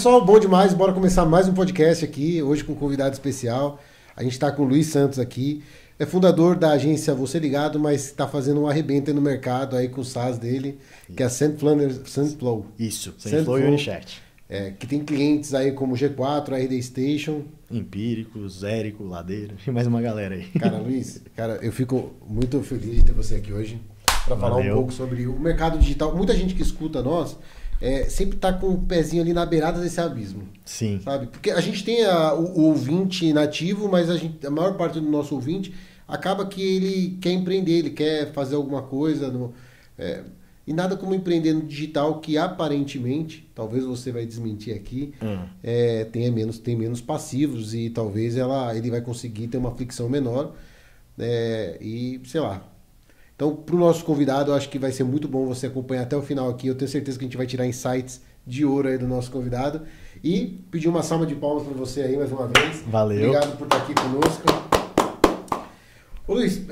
pessoal, bom demais. Bora começar mais um podcast aqui, hoje com um convidado especial. A gente está com o Luiz Santos aqui. É fundador da agência Você Ligado, mas está fazendo um arrebento aí no mercado aí com o SaaS dele, que é a Sendflow. Isso, Sendflow e Unichat. Que tem clientes aí como G4, RD Station. Empírico, Zérico, Ladeira e mais uma galera aí. Cara, Luiz, eu fico muito feliz de ter você aqui hoje para falar um pouco sobre o mercado digital. Muita gente que escuta nós sempre tá com o pezinho ali na beirada desse abismo. Sim. Sabe? Porque a gente tem o ouvinte nativo, mas a maior parte do nosso ouvinte acaba que ele quer empreender, ele quer fazer alguma coisa. E nada como empreender no digital, que aparentemente, talvez você vai desmentir aqui, tem menos passivos e talvez ele vai conseguir ter uma fricção menor. E sei lá. Então, para o nosso convidado, eu acho que vai ser muito bom você acompanhar até o final aqui. Eu tenho certeza que a gente vai tirar insights de ouro aí do nosso convidado. E pedir uma salva de palmas para você aí mais uma vez. Valeu. Obrigado por estar aqui conosco. Ô Luiz,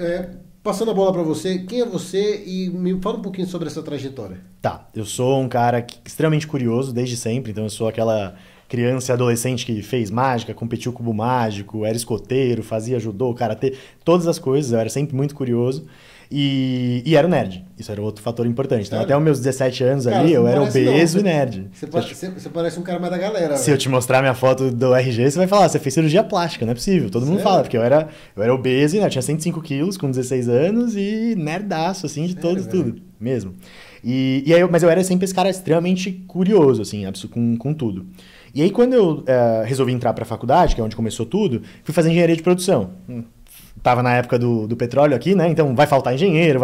passando a bola para você, quem é você e me fala um pouquinho sobre essa trajetória. Tá, eu sou um cara extremamente curioso desde sempre, então eu sou aquela criança e adolescente que fez mágica, competiu cubo mágico, era escoteiro, fazia judô, karatê, todas as coisas, eu era sempre muito curioso. E era o nerd. Isso era outro fator importante. Então, até os meus 17 anos ali, eu era obeso e nerd. Você parece um cara mais da galera. Se eu te mostrar minha foto do RG, você vai falar, você fez cirurgia plástica, não é possível. Todo mundo fala, porque eu era obeso e nerd. Tinha 105 quilos com 16 anos e nerdaço, assim, de tudo. Mesmo. Mas eu era sempre esse cara extremamente curioso, assim, com tudo. E aí, quando eu resolvi entrar pra faculdade, que é onde começou tudo, fui fazer engenharia de produção. Tava na época do petróleo aqui, né? Então vai faltar engenheiro.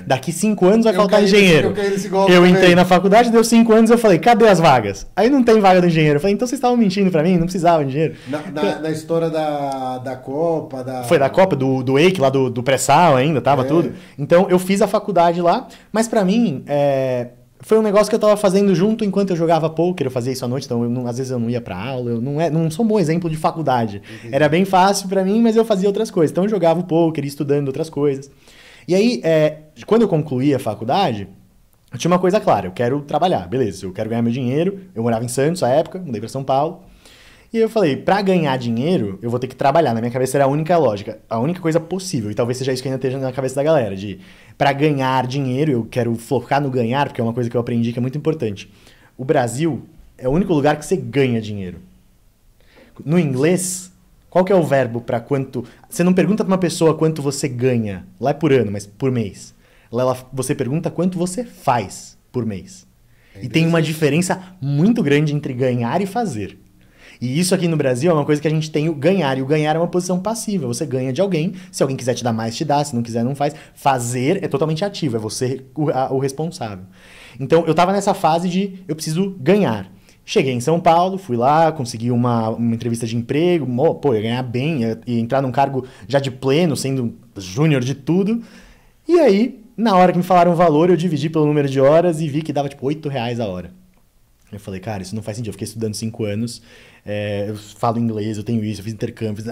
Daqui 5 anos vai faltar engenheiro. Eu entrei na faculdade, deu 5 anos, eu falei, cadê as vagas? Aí não tem vaga do engenheiro. Eu falei, então vocês estavam mentindo pra mim, não precisava de engenheiro. Na história da Copa... Foi da Copa, do EIC, lá do pré-sal ainda, tava tudo. Então eu fiz a faculdade lá, mas pra mim... Foi um negócio que eu tava fazendo junto enquanto eu jogava poker, eu fazia isso à noite, então às vezes eu não ia pra aula, eu não sou um bom exemplo de faculdade. Entendi. Era bem fácil pra mim, mas eu fazia outras coisas. Então eu jogava o poker, ia estudando outras coisas. E aí, quando eu concluí a faculdade, eu tinha uma coisa clara, eu quero trabalhar, beleza, eu quero ganhar meu dinheiro. Eu morava em Santos na época, mudei pra São Paulo. E eu falei, pra ganhar dinheiro, eu vou ter que trabalhar. Na minha cabeça era a única lógica, a única coisa possível. E talvez seja isso que ainda esteja na cabeça da galera. Pra ganhar dinheiro, eu quero focar no ganhar, porque é uma coisa que eu aprendi que é muito importante. O Brasil é o único lugar que você ganha dinheiro. No inglês, qual que é o verbo pra quanto... Você não pergunta pra uma pessoa quanto você ganha. Lá é por ano, mas por mês. Lá você pergunta quanto você faz por mês. E tem uma diferença muito grande entre ganhar e fazer. E isso aqui no Brasil é uma coisa que a gente tem o ganhar. E o ganhar é uma posição passiva. Você ganha de alguém. Se alguém quiser te dar mais, te dá. Se não quiser, não faz. Fazer é totalmente ativo. É você o responsável. Então, eu tava nessa fase de eu preciso ganhar. Cheguei em São Paulo, fui lá, consegui uma entrevista de emprego. Pô, ia ganhar bem, ia entrar num cargo já de pleno, sendo júnior de tudo. E aí, na hora que me falaram o valor, eu dividi pelo número de horas e vi que dava tipo R$8 a hora. Eu falei, cara, isso não faz sentido. Eu fiquei estudando 5 anos, eu falo inglês, eu tenho isso, eu fiz intercâmbio,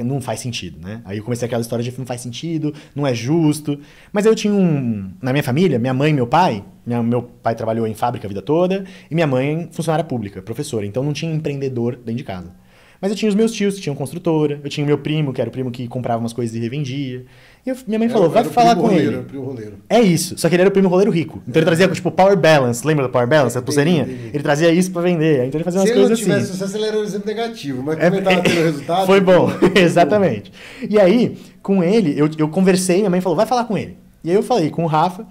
não faz sentido, né? Aí eu comecei aquela história de não faz sentido, não é justo. Mas eu tinha na minha família, minha mãe e meu pai, meu pai trabalhou em fábrica a vida toda, e minha mãe funcionária pública, professora, então não tinha empreendedor dentro de casa. Mas eu tinha os meus tios que tinham construtora, eu tinha o meu primo, que era o primo que comprava umas coisas e revendia. E minha mãe falou, vai falar com ele. Primo roleiro. É isso, só que ele era o primo roleiro rico. Então ele trazia, tipo, Power Balance, lembra do Power Balance, a pulseirinha? Ele trazia isso pra vender, então ele fazia umas coisas assim. Se ele não tivesse sucesso, ele era um exemplo negativo, mas como ele tava tendo resultado... Foi bom, exatamente. E aí, com ele, eu conversei, minha mãe falou, vai falar com ele. E aí eu falei com o Rafa,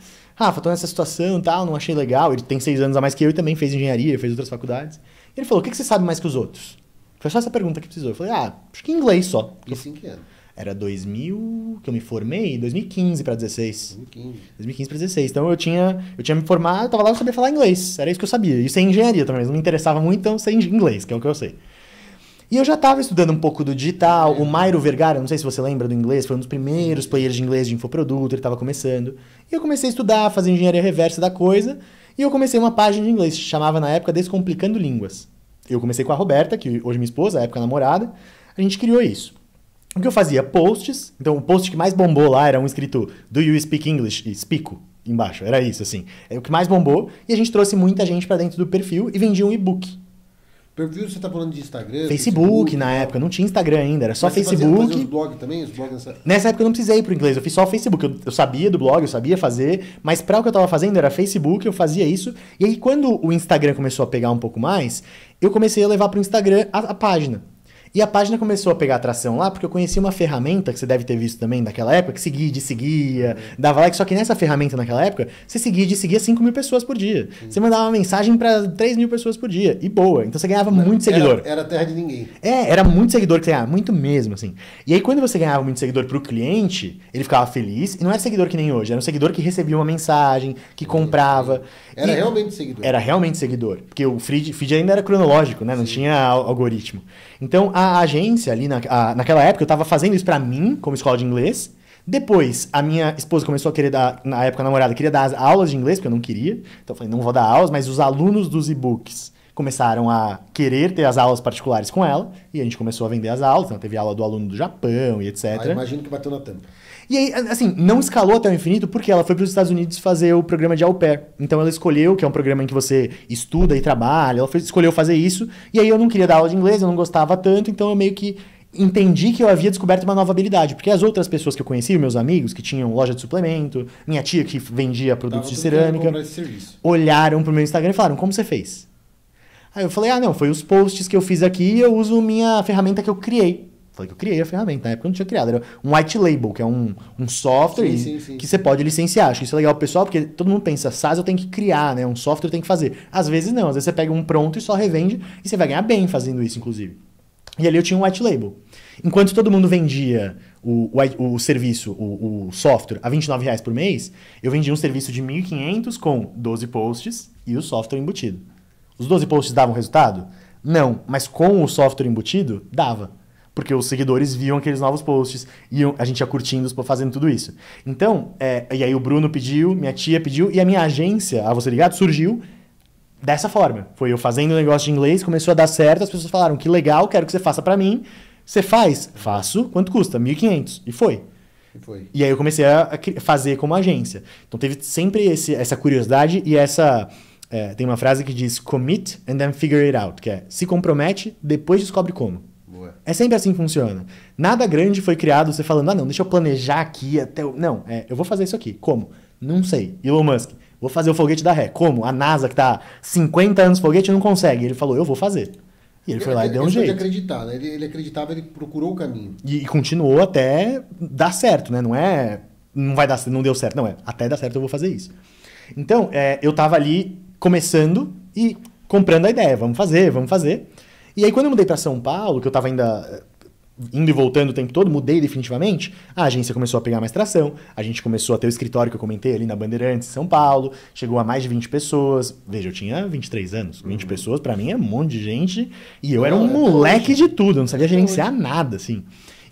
tô nessa situação e tal, não achei legal, ele tem 6 anos a mais que eu e também fez engenharia, fez outras faculdades. E ele falou, o que você sabe mais que os outros? Foi só essa pergunta que precisou. Eu falei, acho que inglês só. Isso em que ano? Era 2000, que eu me formei, 2015 para 16. 2015 para 16. Então eu tinha me formado, tava lá, eu sabia falar inglês. Era isso que eu sabia. Isso é engenharia também, mas não me interessava muito, então eu sei inglês, que é o que eu sei. E eu já estava estudando um pouco do digital. O Mairo Vergara, não sei se você lembra do inglês, foi um dos primeiros players de inglês de infoproduto, ele estava começando. E eu comecei a estudar, fazer engenharia reversa da coisa, e eu comecei uma página de inglês, chamava na época Descomplicando Línguas. Eu comecei com a Roberta, que hoje é minha esposa, na época namorada, a gente criou isso. O que eu fazia? Posts. Então, o post que mais bombou lá era um escrito Do you speak English? E Spico, embaixo. Era isso, assim. É o que mais bombou. E a gente trouxe muita gente pra dentro do perfil e vendia um e-book. Perfil, você tá falando de Instagram? Facebook na época, não tinha Instagram ainda, era só Mas Facebook. Você fazia os blogs também? Os blogs nessa época eu não precisei ir pro inglês, eu fiz só o Facebook. Eu sabia do blog, eu sabia fazer, mas para o que eu tava fazendo era Facebook, eu fazia isso. E aí quando o Instagram começou a pegar um pouco mais, eu comecei a levar pro Instagram a página. E a página começou a pegar atração lá, porque eu conheci uma ferramenta, que você deve ter visto também naquela época, que seguia, dava like. Só que nessa ferramenta naquela época, você seguia 5 mil pessoas por dia. Você mandava uma mensagem para 3 mil pessoas por dia. E boa. Então você ganhava muito seguidor. Era terra de ninguém. Era muito seguidor que você ganhava, muito mesmo, assim. E aí quando você ganhava muito seguidor pro cliente, ele ficava feliz. E não era seguidor que nem hoje, era um seguidor que recebia uma mensagem, que comprava. Era realmente seguidor. Era realmente seguidor. Porque o feed ainda era cronológico, né? Não tinha algoritmo. Então, a agência ali, naquela época, eu tava fazendo isso pra mim, como escola de inglês. Depois, a minha esposa começou a querer dar, na época a namorada queria dar as aulas de inglês, porque eu não queria. Então eu falei, não vou dar aulas, mas os alunos dos e-books começaram a querer ter as aulas particulares com ela. E a gente começou a vender as aulas. Então teve aula do aluno do Japão e etc. Imagino que bateu na tampa. E aí, assim, não escalou até o infinito porque ela foi para os Estados Unidos fazer o programa de au pair. Então ela escolheu, que é um programa em que você estuda e trabalha, escolheu fazer isso. E aí eu não queria dar aula de inglês, eu não gostava tanto, então eu meio que entendi que eu havia descoberto uma nova habilidade. Porque as outras pessoas que eu conheci, meus amigos que tinham loja de suplemento, minha tia que vendia produtos de cerâmica, olharam pro meu Instagram e falaram, como você fez? Aí eu falei, não, foi os posts que eu fiz aqui e eu uso minha ferramenta que eu criei. Falei que eu criei a ferramenta, na época eu não tinha criado, era um white label, que é um software sim. Que você pode licenciar. Acho que isso é legal pro pessoal, porque todo mundo pensa, SaaS eu tenho que criar, né? Um software eu tenho que fazer. Às vezes não, às vezes você pega um pronto e só revende, e você vai ganhar bem fazendo isso, inclusive. E ali eu tinha um white label. Enquanto todo mundo vendia o serviço, o software, a R$29 por mês, eu vendia um serviço de 1.500 com 12 posts e o software embutido. Os 12 posts davam resultado? Não, mas com o software embutido, dava. Porque os seguidores viam aqueles novos posts e a gente ia curtindo, fazendo tudo isso. Então, e aí o Bruno pediu, minha tia pediu, e a minha agência, a Você Ligado, surgiu dessa forma. Foi eu fazendo um negócio de inglês, começou a dar certo, as pessoas falaram, que legal, quero que você faça pra mim. Você faz? Faço. Quanto custa? 1.500. E foi. E aí eu comecei a fazer como agência. Então teve sempre essa curiosidade e essa... tem uma frase que diz, commit and then figure it out, que é, se compromete, depois descobre como. É sempre assim que funciona. Nada grande foi criado você falando, não, deixa eu planejar aqui até... Não, eu vou fazer isso aqui. Como? Não sei. Elon Musk, vou fazer o foguete da ré. Como? A NASA, que tá 50 anos foguete, não consegue. Ele falou, eu vou fazer. E ele foi lá e deu um jeito. Ele acreditar, né? Ele acreditava, ele procurou o caminho. E continuou até dar certo, né? Não vai dar, não deu certo. Não, até dar certo eu vou fazer isso. Então, eu tava ali começando e comprando a ideia. Vamos fazer. E aí, quando eu mudei para São Paulo, que eu estava ainda indo e voltando o tempo todo, mudei definitivamente, a agência começou a pegar mais tração, a gente começou a ter o escritório que eu comentei ali na Bandeirantes, em São Paulo, chegou a mais de 20 pessoas. Veja, eu tinha 23 anos, 20 pessoas para mim é um monte de gente, e eu era um moleque de tudo, eu não sabia gerenciar nada, assim.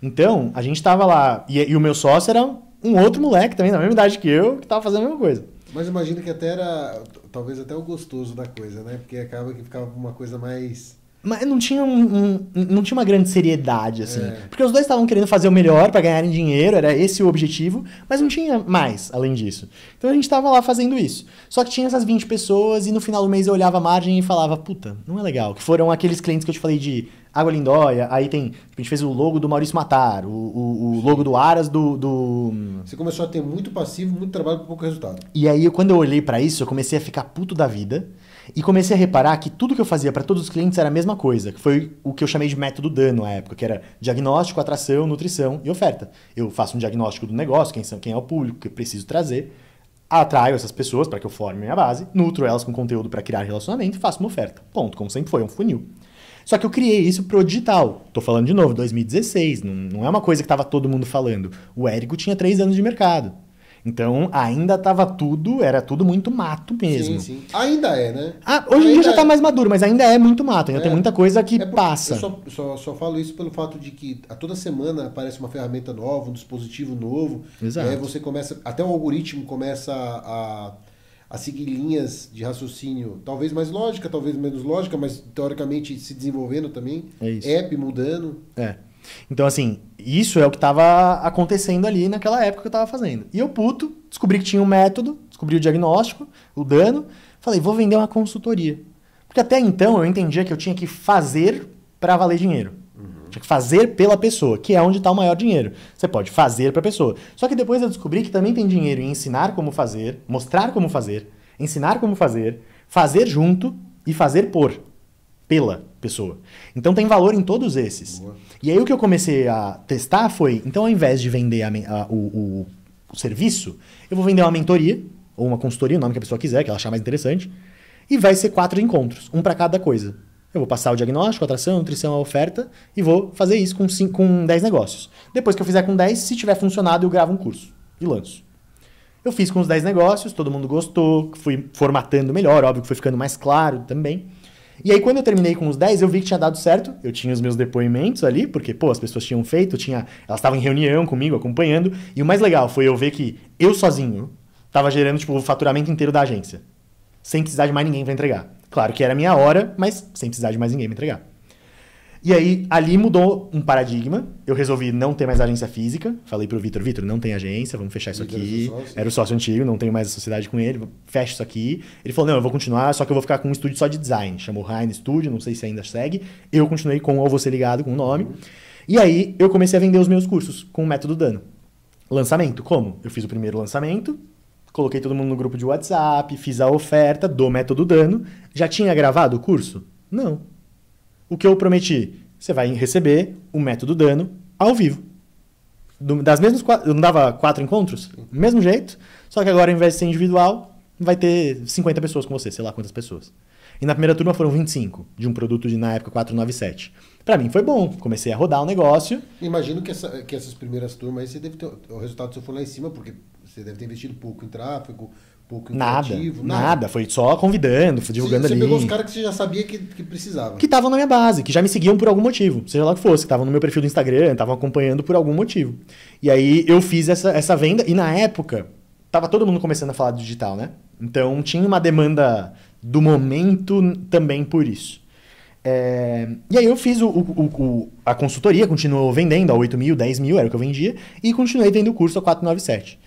Então, a gente estava lá, e o meu sócio era um outro moleque também, da mesma idade que eu, que estava fazendo a mesma coisa. Mas imagina que até era, talvez até o gostoso da coisa, né? Porque acaba que ficava uma coisa mais... Mas não tinha uma grande seriedade, assim. Porque os dois estavam querendo fazer o melhor para ganharem dinheiro, era esse o objetivo, mas não tinha mais além disso. Então a gente estava lá fazendo isso. Só que tinha essas 20 pessoas e no final do mês eu olhava a margem e falava, puta, não é legal. Que foram aqueles clientes que eu te falei de Água Lindóia, aí a gente fez o logo do Maurício Matar, o logo do Aras do... Você começou a ter muito passivo, muito trabalho com pouco resultado. E aí quando eu olhei para isso, eu comecei a ficar puto da vida. E comecei a reparar que tudo que eu fazia para todos os clientes era a mesma coisa, que foi o que eu chamei de método DANO na época, que era diagnóstico, atração, nutrição e oferta. Eu faço um diagnóstico do negócio, quem é o público que eu preciso trazer, atraio essas pessoas para que eu forme minha base, nutro elas com conteúdo para criar relacionamento e faço uma oferta. Ponto, como sempre foi, um funil. Só que eu criei isso pro digital. Tô falando de novo, 2016, não é uma coisa que tava todo mundo falando. O Érico tinha 3 anos de mercado. Então, ainda era tudo muito mato mesmo. Sim. Ainda é, né? Hoje em dia já tá mais maduro, mas ainda é muito mato. Ainda tem muita coisa que passa. Eu só falo isso pelo fato de que a toda semana aparece uma ferramenta nova, um dispositivo novo. Exato. Você começa, até o algoritmo começa a seguir linhas de raciocínio, talvez mais lógica, talvez menos lógica, mas teoricamente se desenvolvendo também. É isso. App mudando. Então, assim, isso é o que estava acontecendo ali naquela época que eu estava fazendo. E eu, puto, descobri que tinha um método, descobri o diagnóstico, o dano, falei, vou vender uma consultoria. Porque até então eu entendia que eu tinha que fazer para valer dinheiro. Tinha que fazer pela pessoa, que é onde está o maior dinheiro. Você pode fazer para a pessoa. Só que depois eu descobri que também tem dinheiro em ensinar como fazer, mostrar como fazer, ensinar como fazer junto e fazer pela pessoa. Então tem valor em todos esses. Boa. E aí o que eu comecei a testar foi, então ao invés de vender o serviço, eu vou vender uma mentoria, ou uma consultoria, o nome que a pessoa quiser, que ela achar mais interessante, e vai ser 4 encontros, um para cada coisa. Eu vou passar o diagnóstico, a atração, a nutrição, a oferta e vou fazer isso com 10 negócios. Depois que eu fizer com 10, se tiver funcionado, eu gravo um curso e lanço. Eu fiz com os 10 negócios, todo mundo gostou, fui formatando melhor, óbvio que foi ficando mais claro também. E aí quando eu terminei com os 10, eu vi que tinha dado certo, eu tinha os meus depoimentos ali, porque as pessoas tinham feito, elas estavam em reunião comigo, acompanhando, e o mais legal foi eu ver que eu sozinho estava gerando o faturamento inteiro da agência, sem precisar de mais ninguém para entregar. Claro que era a minha hora, mas sem precisar de mais ninguém me entregar. E aí, ali mudou um paradigma. Eu resolvi não ter mais agência física. Falei pro Vitor, não tem agência, vamos fechar isso aqui. Era o sócio antigo, não tenho mais a sociedade com ele, fecha isso aqui. Ele falou, não, eu vou continuar, só que eu vou ficar com um estúdio só de design. Chamou Rain Studio, não sei se ainda segue. Eu continuei com o Você Ligado, com o nome. E aí, eu comecei a vender os meus cursos com o método Dano. Lançamento, como? Eu fiz o primeiro lançamento, coloquei todo mundo no grupo de WhatsApp, fiz a oferta do método Dano. Já tinha gravado o curso? Não. O que eu prometi? Você vai receber o método Dano ao vivo. Das mesmas eu não dava 4 encontros? Mesmo jeito, só que agora ao invés de ser individual, vai ter 50 pessoas com você, sei lá quantas pessoas. E na primeira turma foram 25, de um produto de, na época, 497. Pra mim foi bom, comecei a rodar o negócio. Imagino que essas primeiras turmas aí você deve ter, o resultado seu foi lá em cima, porque você deve ter investido pouco em tráfego, pouco em criativo. Nada, foi só convidando, divulgando ali. Você pegou os caras que você já sabia que precisava. Que estavam na minha base, que já me seguiam por algum motivo, seja lá o que fosse, que estavam no meu perfil do Instagram, estavam acompanhando por algum motivo. E aí eu fiz essa venda, e na época, tava todo mundo começando a falar do digital, né? Então tinha uma demanda do momento também por isso. E aí eu fiz a consultoria, continuou vendendo a 8 mil, 10 mil, era o que eu vendia, e continuei vendo o curso a 497.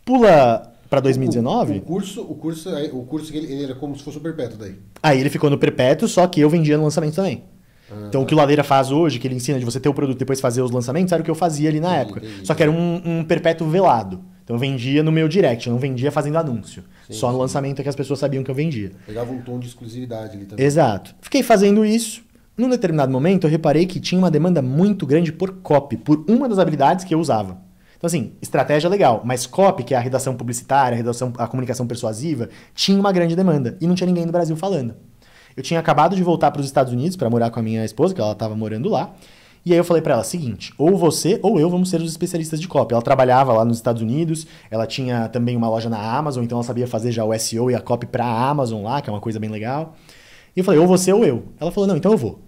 Pula para 2019... O curso ele era como se fosse o perpétuo daí. Aí ele ficou no perpétuo, só que eu vendia no lançamento também. Então o que o Ladeira faz hoje, que ele ensina de você ter o produto e depois fazer os lançamentos, era o que eu fazia ali na época. Só que era um perpétuo velado. Então eu vendia no meu direct, eu não vendia fazendo anúncio. Só no lançamento é que as pessoas sabiam que eu vendia. Pegava um tom de exclusividade ali também. Exato. Fiquei fazendo isso. Num determinado momento eu reparei que tinha uma demanda muito grande por copy, por uma das habilidades que eu usava. Então assim, estratégia legal, mas copy, que é a redação publicitária, a comunicação persuasiva, tinha uma grande demanda. E não tinha ninguém no Brasil falando. Eu tinha acabado de voltar para os Estados Unidos para morar com a minha esposa, que ela estava morando lá. E aí eu falei pra ela, seguinte, ou você ou eu vamos ser os especialistas de copy. Ela trabalhava lá nos Estados Unidos, ela tinha também uma loja na Amazon, então ela sabia fazer já o SEO e a copy pra Amazon lá, que é uma coisa bem legal. E eu falei, ou você ou eu. Ela falou, não, então eu vou.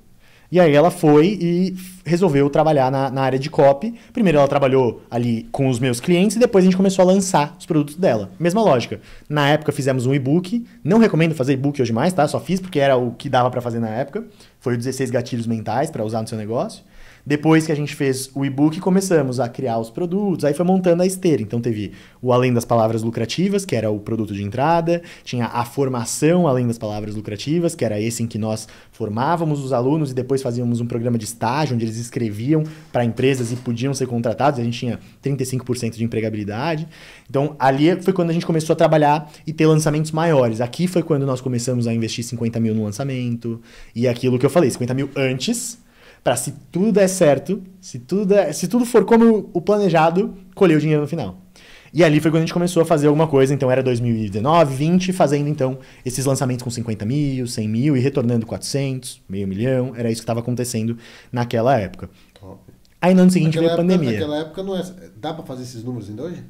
E aí ela foi e resolveu trabalhar na área de copy. Primeiro ela trabalhou ali com os meus clientes e depois a gente começou a lançar os produtos dela. Mesma lógica. Na época fizemos um e-book. Não recomendo fazer e-book hoje mais, tá? Só fiz porque era o que dava pra fazer na época. Foi o 16 gatilhos mentais pra usar no seu negócio. Depois que a gente fez o e-book, começamos a criar os produtos, aí foi montando a esteira. Então teve o Além das Palavras Lucrativas, que era o produto de entrada, tinha a formação Além das Palavras Lucrativas, que era esse em que nós formávamos os alunos e depois fazíamos um programa de estágio, onde eles escreviam para empresas e podiam ser contratados, a gente tinha 35% de empregabilidade. Então ali foi quando a gente começou a trabalhar e ter lançamentos maiores. Aqui foi quando nós começamos a investir 50 mil no lançamento, e aquilo que eu falei, 50 mil antes... Para se tudo der certo, se tudo for como o planejado, colher o dinheiro no final. E ali foi quando a gente começou a fazer alguma coisa, então era 2019, 20, fazendo então esses lançamentos com 50 mil, 100 mil e retornando 400, meio milhão, era isso que estava acontecendo naquela época. Top. Aí no ano seguinte veio a pandemia. Naquela época não é... Dá para fazer esses números ainda hoje?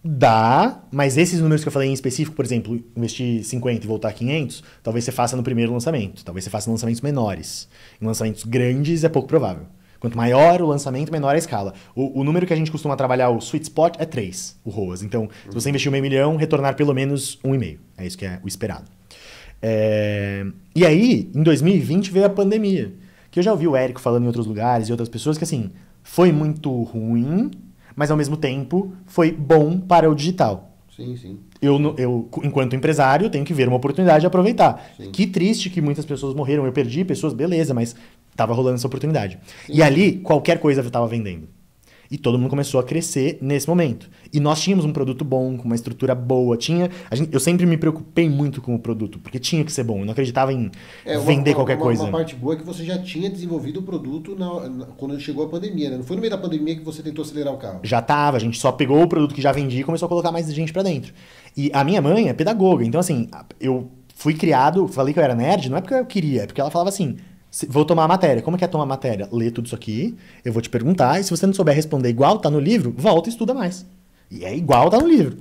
Dá, mas esses números que eu falei em específico, por exemplo, investir 50 e voltar 500, talvez você faça no primeiro lançamento, talvez você faça em lançamentos menores. Em lançamentos grandes é pouco provável. Quanto maior o lançamento, menor a escala. O número que a gente costuma trabalhar, o sweet spot, é 3, o ROAS. Então, se você investir $500 mil, retornar pelo menos 1,5. É isso que é o esperado. E aí, em 2020, veio a pandemia. Que eu já ouvi o Érico falando em outros lugares e outras pessoas que, assim, foi muito ruim, mas ao mesmo tempo foi bom para o digital. Sim, sim. Eu, enquanto empresário, tenho que ver uma oportunidade e aproveitar. Sim. Que triste que muitas pessoas morreram. Eu perdi pessoas, beleza, mas tava rolando essa oportunidade. Sim. E ali, qualquer coisa eu estava vendendo. E todo mundo começou a crescer nesse momento. E nós tínhamos um produto bom, com uma estrutura boa. Eu sempre me preocupei muito com o produto, porque tinha que ser bom. Eu não acreditava em vender qualquer coisa. Uma parte boa é que você já tinha desenvolvido o produto quando chegou a pandemia, né? Não foi no meio da pandemia que você tentou acelerar o carro. Já tava, a gente só pegou o produto que já vendia e começou a colocar mais gente pra dentro. E a minha mãe é pedagoga, então assim, eu fui criado, falei que eu era nerd, não é porque eu queria, é porque ela falava assim, vou tomar a matéria. Como é que é tomar a matéria? Lê tudo isso aqui, eu vou te perguntar, e se você não souber responder igual tá no livro, volta e estuda mais. E é igual tá no livro.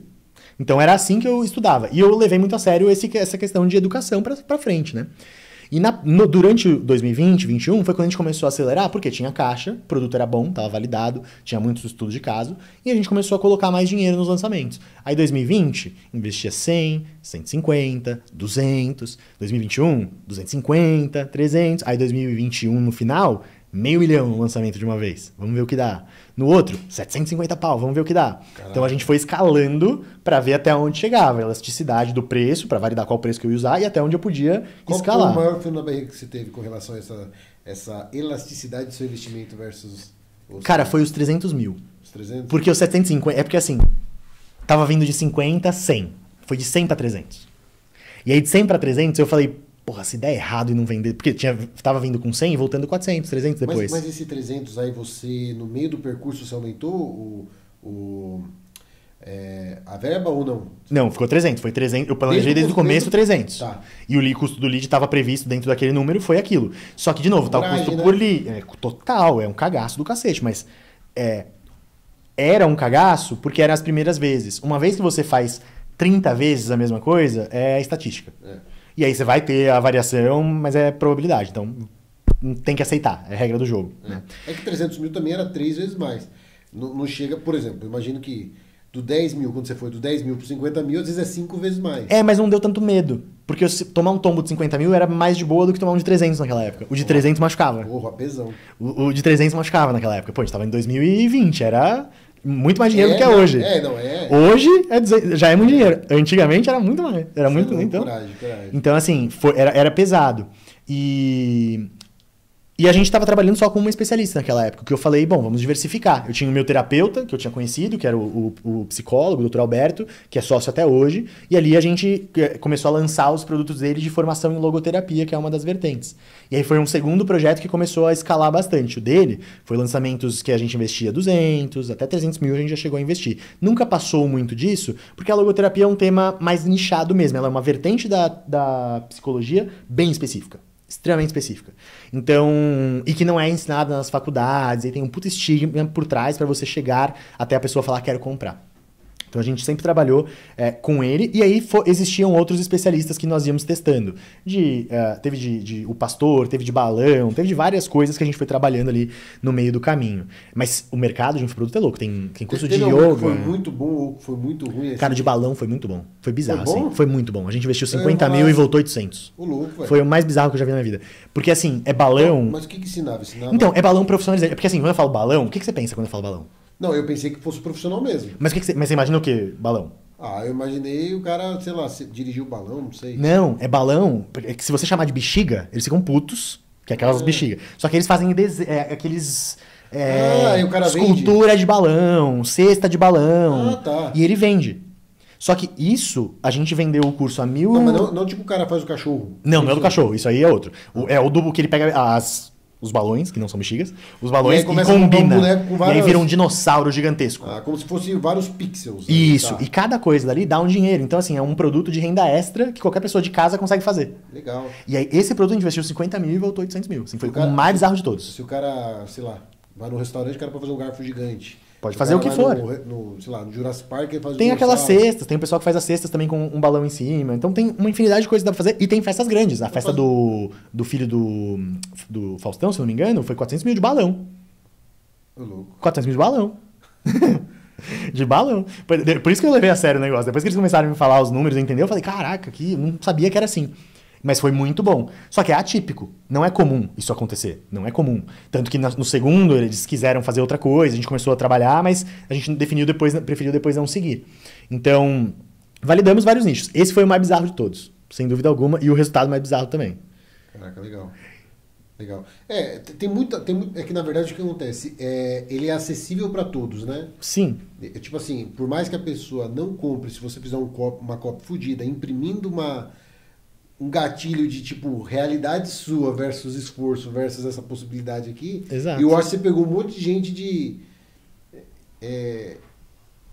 Então era assim que eu estudava. E eu levei muito a sério essa questão de educação pra frente, né? E durante 2020, 2021, foi quando a gente começou a acelerar, porque tinha caixa, o produto era bom, estava validado, tinha muitos estudos de caso, e a gente começou a colocar mais dinheiro nos lançamentos. Aí 2020, investia 100, 150, 200, 2021, 250, 300, aí 2021 no final, $500 mil no lançamento de uma vez, vamos ver o que dá. No outro, 750 pau, vamos ver o que dá. Caraca. Então a gente foi escalando para ver até onde chegava, a elasticidade do preço, para validar qual preço que eu ia usar e até onde eu podia escalar. Qual foi o maior fio na barriga que você teve com relação a essa elasticidade do seu investimento versus... Cara, foi os 300 mil. Os 300? Porque os 750, é porque assim, tava vindo de 50 a 100. Foi de 100 para 300. E aí de 100 para 300 eu falei, porra, se der errado e não vender... Porque tava vindo com 100 e voltando 400, 300 depois. Mas esse 300 aí, você, no meio do percurso, você aumentou a verba ou não? Não, ficou 300. Foi 300. Eu planejei desde o começo 300. Tá. E o custo do lead estava previsto dentro daquele número, foi aquilo. Só que, de novo, tá o custo né? por lead. Total, é um cagaço do cacete, mas... era um cagaço porque eram as primeiras vezes. Uma vez que você faz 30 vezes a mesma coisa, é estatística. E aí você vai ter a variação, mas é probabilidade. Então, tem que aceitar. É a regra do jogo. Né? É que 300 mil também era 3 vezes mais. Não chega... Por exemplo, eu imagino que do 10 mil, quando você foi do 10 mil para 50 mil, às vezes é 5 vezes mais. Mas não deu tanto medo. Porque tomar um tombo de 50 mil era mais de boa do que tomar um de 300 naquela época. O de 300 machucava. Porra, pesão. O de 300 machucava naquela época. Pô, a gente tava em 2020. Era... muito mais dinheiro do que é hoje. Hoje já é muito dinheiro. Antigamente era muito mais. Era muito. Então, coragem. Então, assim, era pesado. E a gente estava trabalhando só com uma especialista naquela época, que eu falei, bom, vamos diversificar. Eu tinha o meu terapeuta, que eu tinha conhecido, que era o psicólogo, o Dr. Alberto, que é sócio até hoje, e ali a gente começou a lançar os produtos dele de formação em logoterapia, que é uma das vertentes. E aí foi um segundo projeto que começou a escalar bastante. O dele foi lançamentos que a gente investia 200, até 300 mil a gente já chegou a investir. Nunca passou muito disso, porque a logoterapia é um tema mais nichado mesmo, ela é uma vertente da psicologia bem específica. Extremamente específica. Então, e que não é ensinada nas faculdades, e tem um puto estigma por trás para você chegar até a pessoa falar, quero comprar. Então a gente sempre trabalhou com ele, e aí existiam outros especialistas que nós íamos testando. Teve o pastor, teve de balão, teve de várias coisas que a gente foi trabalhando ali no meio do caminho. Mas o mercado de infoproduto é louco, tem curso de yoga. Foi muito bom ou foi muito ruim? Assim? Cara, de balão foi muito bom. Foi bizarro, foi assim. Foi muito bom. A gente investiu 50 mil e voltou 800. O louco, velho. Foi o mais bizarro que eu já vi na vida. Porque assim, é balão... Mas o que ensinava? Então, é balão profissionalizante. Porque assim, quando eu falo balão, o que você pensa quando eu falo balão? Não, eu pensei que fosse profissional mesmo. Mas você imagina o que, balão? Eu imaginei o cara, sei lá, dirigir o balão, não sei. Não, é balão. É que se você chamar de bexiga, eles ficam putos, que é aquelas bexigas. Só que eles fazem aqueles... e o cara escultura vende? De balão, cesta de balão. Tá. E ele vende. Só que isso, a gente vendeu o curso a 1.000... Não, mas não tipo o cara faz o cachorro. Não é do cachorro, isso aí é outro. É o do que ele pega os balões, que não são bexigas, os balões e combina. E aí vira um dinossauro gigantesco. Como se fosse vários pixels. Isso, e cada coisa dali dá um dinheiro. Então, assim, é um produto de renda extra que qualquer pessoa de casa consegue fazer. Legal. E aí, esse produto a gente investiu 50 mil e voltou 800 mil. Assim, foi o mais bizarro de todos. Se o cara, sei lá, vai no restaurante, o cara pode fazer um garfo gigante. Pode fazer o que for. Sei lá, no Jurassic Park ele faz tem aquelas cestas, tem o pessoal que faz as cestas também com um balão em cima. Então tem uma infinidade de coisas que dá pra fazer. E tem festas grandes. A festa do filho do Faustão, se não me engano, foi 400 mil de balão. Ô, louco. 400 mil de balão. De balão. Por isso que eu levei a sério o negócio. Depois que eles começaram a me falar os números, entendeu? Eu falei, caraca, eu não sabia que era assim. Mas foi muito bom. Só que é atípico. Não é comum isso acontecer. Não é comum. Tanto que no segundo eles quiseram fazer outra coisa, a gente começou a trabalhar, mas a gente preferiu depois não seguir. Então, Validamos vários nichos. Esse foi o mais bizarro de todos, sem dúvida alguma, e o resultado mais bizarro também. Caraca, legal. Legal. Tem muita. É que na verdade o que acontece? Ele é acessível para todos, né? Sim. Tipo assim, por mais que a pessoa não compre, se você fizer uma cópia fodida, imprimindo um gatilho de tipo realidade sua versus esforço versus essa possibilidade aqui. Exato. E eu acho que você pegou um monte de gente de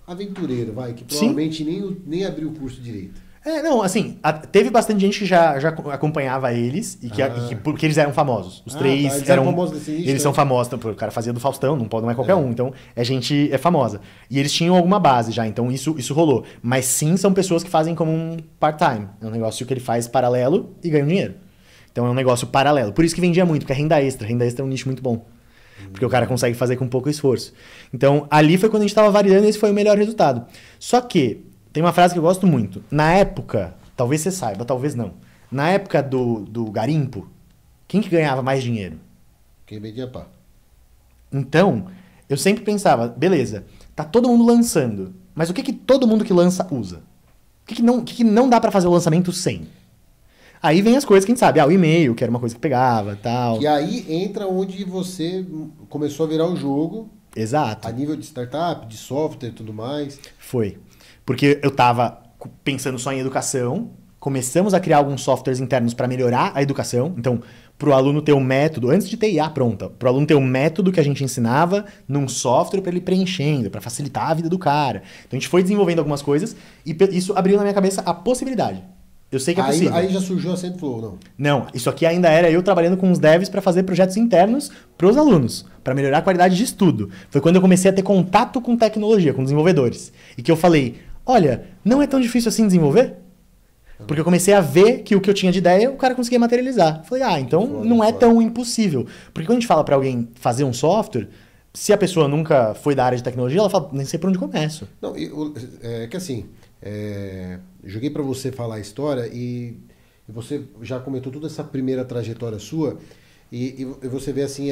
aventureiro, que provavelmente nem abriu o curso direito. Não, assim, teve bastante gente que já acompanhava eles porque eles eram famosos. Os três eles eram famosos desse nicho, eles são famosos, então, o cara fazia do Faustão, não é qualquer um, então gente famosa. E eles tinham alguma base já, então isso rolou. Mas sim, são pessoas que fazem como um part-time. É um negócio que ele faz paralelo e ganha um dinheiro. Então é um negócio paralelo. Por isso que vendia muito, porque é renda extra. Renda extra é um nicho muito bom. Porque o cara consegue fazer com pouco esforço. Então ali foi quando a gente estava variando e esse foi o melhor resultado. Só que tem uma frase que eu gosto muito. Na época, talvez você saiba, talvez não. Na época do garimpo, quem que ganhava mais dinheiro? Quem vendia pá. Então, eu sempre pensava, beleza, tá todo mundo lançando, mas o que todo mundo que lança usa? O que não dá pra fazer o lançamento sem? Aí vem as coisas que a gente sabe. O e-mail, que era uma coisa que pegava, tal. E aí entra onde você começou a virar o jogo. Exato. A nível de startup, de software e tudo mais. Foi. Porque eu estava pensando só em educação, começamos a criar alguns softwares internos para melhorar a educação. Então, para o aluno ter um método, antes de ter IA pronta, para o aluno ter um método que a gente ensinava num software para ele preenchendo, para facilitar a vida do cara. Então, a gente foi desenvolvendo algumas coisas e isso abriu na minha cabeça a possibilidade. Eu sei que é possível. Aí já surgiu a Sendflow, não? Não, isso aqui ainda era eu trabalhando com os devs para fazer projetos internos para os alunos, para melhorar a qualidade de estudo. Foi quando eu comecei a ter contato com tecnologia, com desenvolvedores. E que eu falei, olha, não é tão difícil assim desenvolver? Porque eu comecei a ver que o que eu tinha de ideia, o cara conseguia materializar. Falei, então não é tão impossível. Porque quando a gente fala para alguém fazer um software, se a pessoa nunca foi da área de tecnologia, ela fala, nem sei por onde começo. Não, é que assim, joguei para você falar a história e você já comentou toda essa primeira trajetória sua e você vê assim,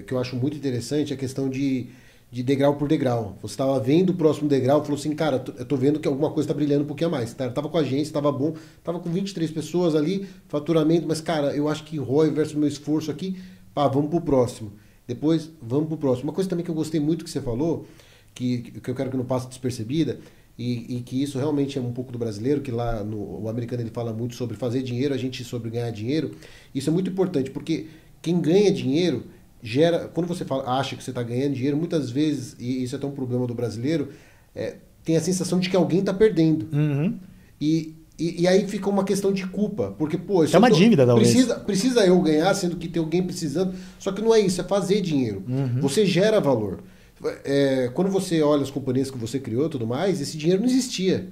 que eu acho muito interessante, a questão de degrau por degrau. Você estava vendo o próximo degrau, falou assim, cara, eu tô vendo que alguma coisa está brilhando um pouquinho a mais. Tava com a agência, estava bom, tava com 23 pessoas ali, faturamento, mas cara, eu acho que ROI versus meu esforço aqui, vamos pro próximo. Depois, vamos pro próximo. Uma coisa também que eu gostei muito que você falou, que eu quero que não passe despercebida, e que isso realmente é um pouco do brasileiro, que lá o americano ele fala muito sobre fazer dinheiro, a gente sobre ganhar dinheiro. Isso é muito importante, porque quem ganha dinheiro quando você acha que você está ganhando dinheiro, muitas vezes, e isso é até um problema do brasileiro, tem a sensação de que alguém está perdendo. Uhum. E aí fica uma questão de culpa, porque, pô, é uma dívida, talvez. Precisa eu ganhar, sendo que tem alguém precisando, só que não é isso, é fazer dinheiro. Uhum. Você gera valor. Quando você olha as companhias que você criou e tudo mais, esse dinheiro não existia.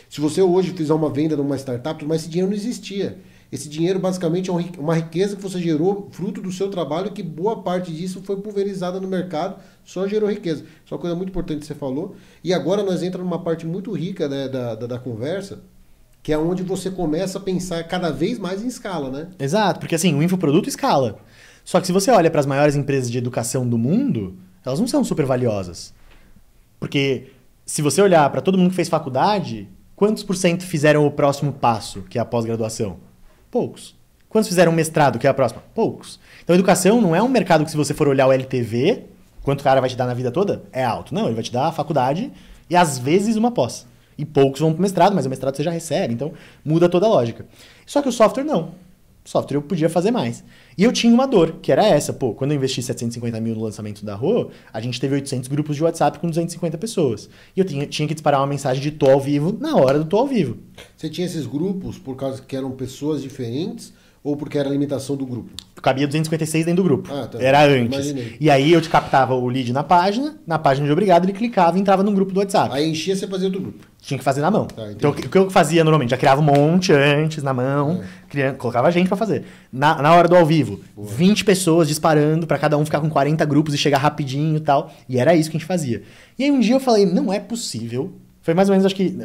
Se você hoje fizer uma venda numa startup, mas esse dinheiro não existia. Esse dinheiro basicamente é uma riqueza que você gerou fruto do seu trabalho, que boa parte disso foi pulverizada no mercado, só gerou riqueza. Isso é uma coisa muito importante que você falou. E agora nós entramos numa parte muito rica, né, da conversa, que é onde você começa a pensar cada vez mais em escala, né? Exato, porque assim, o infoproduto escala. Só que se você olha para as maiores empresas de educação do mundo, elas não são super valiosas. Porque se você olhar para todo mundo que fez faculdade, quantos por cento fizeram o próximo passo, que é a pós-graduação? Poucos. Quantos fizeram mestrado, que é a próxima? Poucos. Então, a educação não é um mercado que, se você for olhar o LTV, quanto o cara vai te dar na vida toda, é alto. Não, ele vai te dar a faculdade e, às vezes, uma pós. E poucos vão para o mestrado, mas o mestrado você já recebe. Então, muda toda a lógica. Só que o software, não. O software eu podia fazer mais. E eu tinha uma dor, que era essa. Pô, quando eu investi 750 mil no lançamento da Rô, a gente teve 800 grupos de WhatsApp com 250 pessoas. E eu tinha que disparar uma mensagem de tô ao vivo na hora do tô ao vivo. Você tinha esses grupos por causa que eram pessoas diferentes ou porque era a limitação do grupo? Cabia 256 dentro do grupo. Tá. Era antes. Imaginei. E aí eu te captava o lead na página de obrigado, ele clicava e entrava num grupo do WhatsApp. Aí enchia, você fazia outro grupo. Tinha que fazer na mão. Então o que eu fazia normalmente? Já criava um monte antes na mão, colocava gente pra fazer. Na hora do ao vivo, 20 pessoas disparando pra cada um ficar com 40 grupos e chegar rapidinho e tal. E era isso que a gente fazia. E aí um dia eu falei, não é possível. Foi mais ou menos, acho que,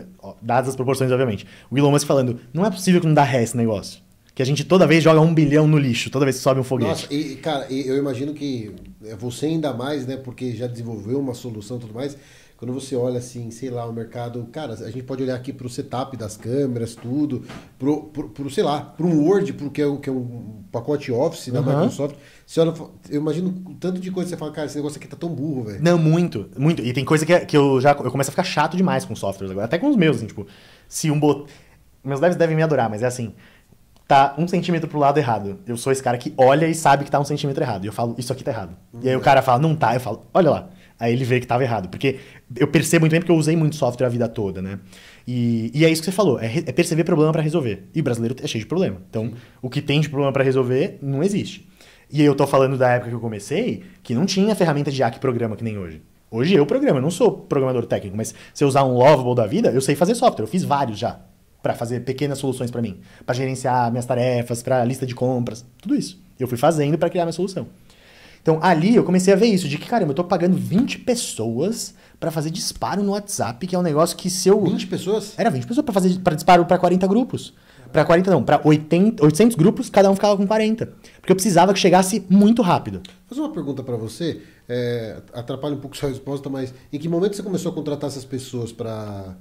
dadas as proporções, obviamente. O Elon Musk falando, não é possível que não dá ré esse negócio. Que a gente toda vez joga 1 bilhão no lixo, toda vez que sobe um foguete. Nossa, cara, eu imagino que você ainda mais, né, porque já desenvolveu uma solução e tudo mais, quando você olha assim, sei lá, o mercado, cara, a gente pode olhar aqui pro setup das câmeras, tudo, sei lá, pro um Word, que é um pacote Office da Microsoft. Você olha, eu imagino o tanto de coisa que você fala, cara, esse negócio aqui tá tão burro, velho. Não, muito, muito. E tem coisa que eu começo a ficar chato demais com softwares agora, até com os meus, assim, tipo, se meus devs devem me adorar, mas é assim, tá 1 centímetro pro lado errado. Eu sou esse cara que olha e sabe que tá 1 centímetro errado. E eu falo, isso aqui tá errado. E aí o cara fala, não tá. Eu falo, olha lá. Aí ele vê que tava errado. Porque eu percebo muito bem porque eu usei muito software a vida toda, né? E é isso que você falou, é perceber problema pra resolver. E o brasileiro é cheio de problema. Então, o que tem de problema pra resolver, não existe. E aí eu tô falando da época que eu comecei, que não tinha ferramenta de IA que programa que nem hoje. Hoje eu programo, eu não sou programador técnico, mas se eu usar um Lovable da vida, eu sei fazer software. Eu fiz vários já. Para fazer pequenas soluções para mim, para gerenciar minhas tarefas, para lista de compras, tudo isso. Eu fui fazendo para criar minha solução. Então, ali eu comecei a ver isso, de que, caramba, eu tô pagando 20 pessoas para fazer disparo no WhatsApp, que é um negócio que se eu... 20 pessoas? Era 20 pessoas para disparo para 40 grupos. Para 40 não, para 800 grupos, cada um ficava com 40. Porque eu precisava que chegasse muito rápido. Vou fazer uma pergunta para você, atrapalha um pouco sua resposta, mas em que momento você começou a contratar essas pessoas para...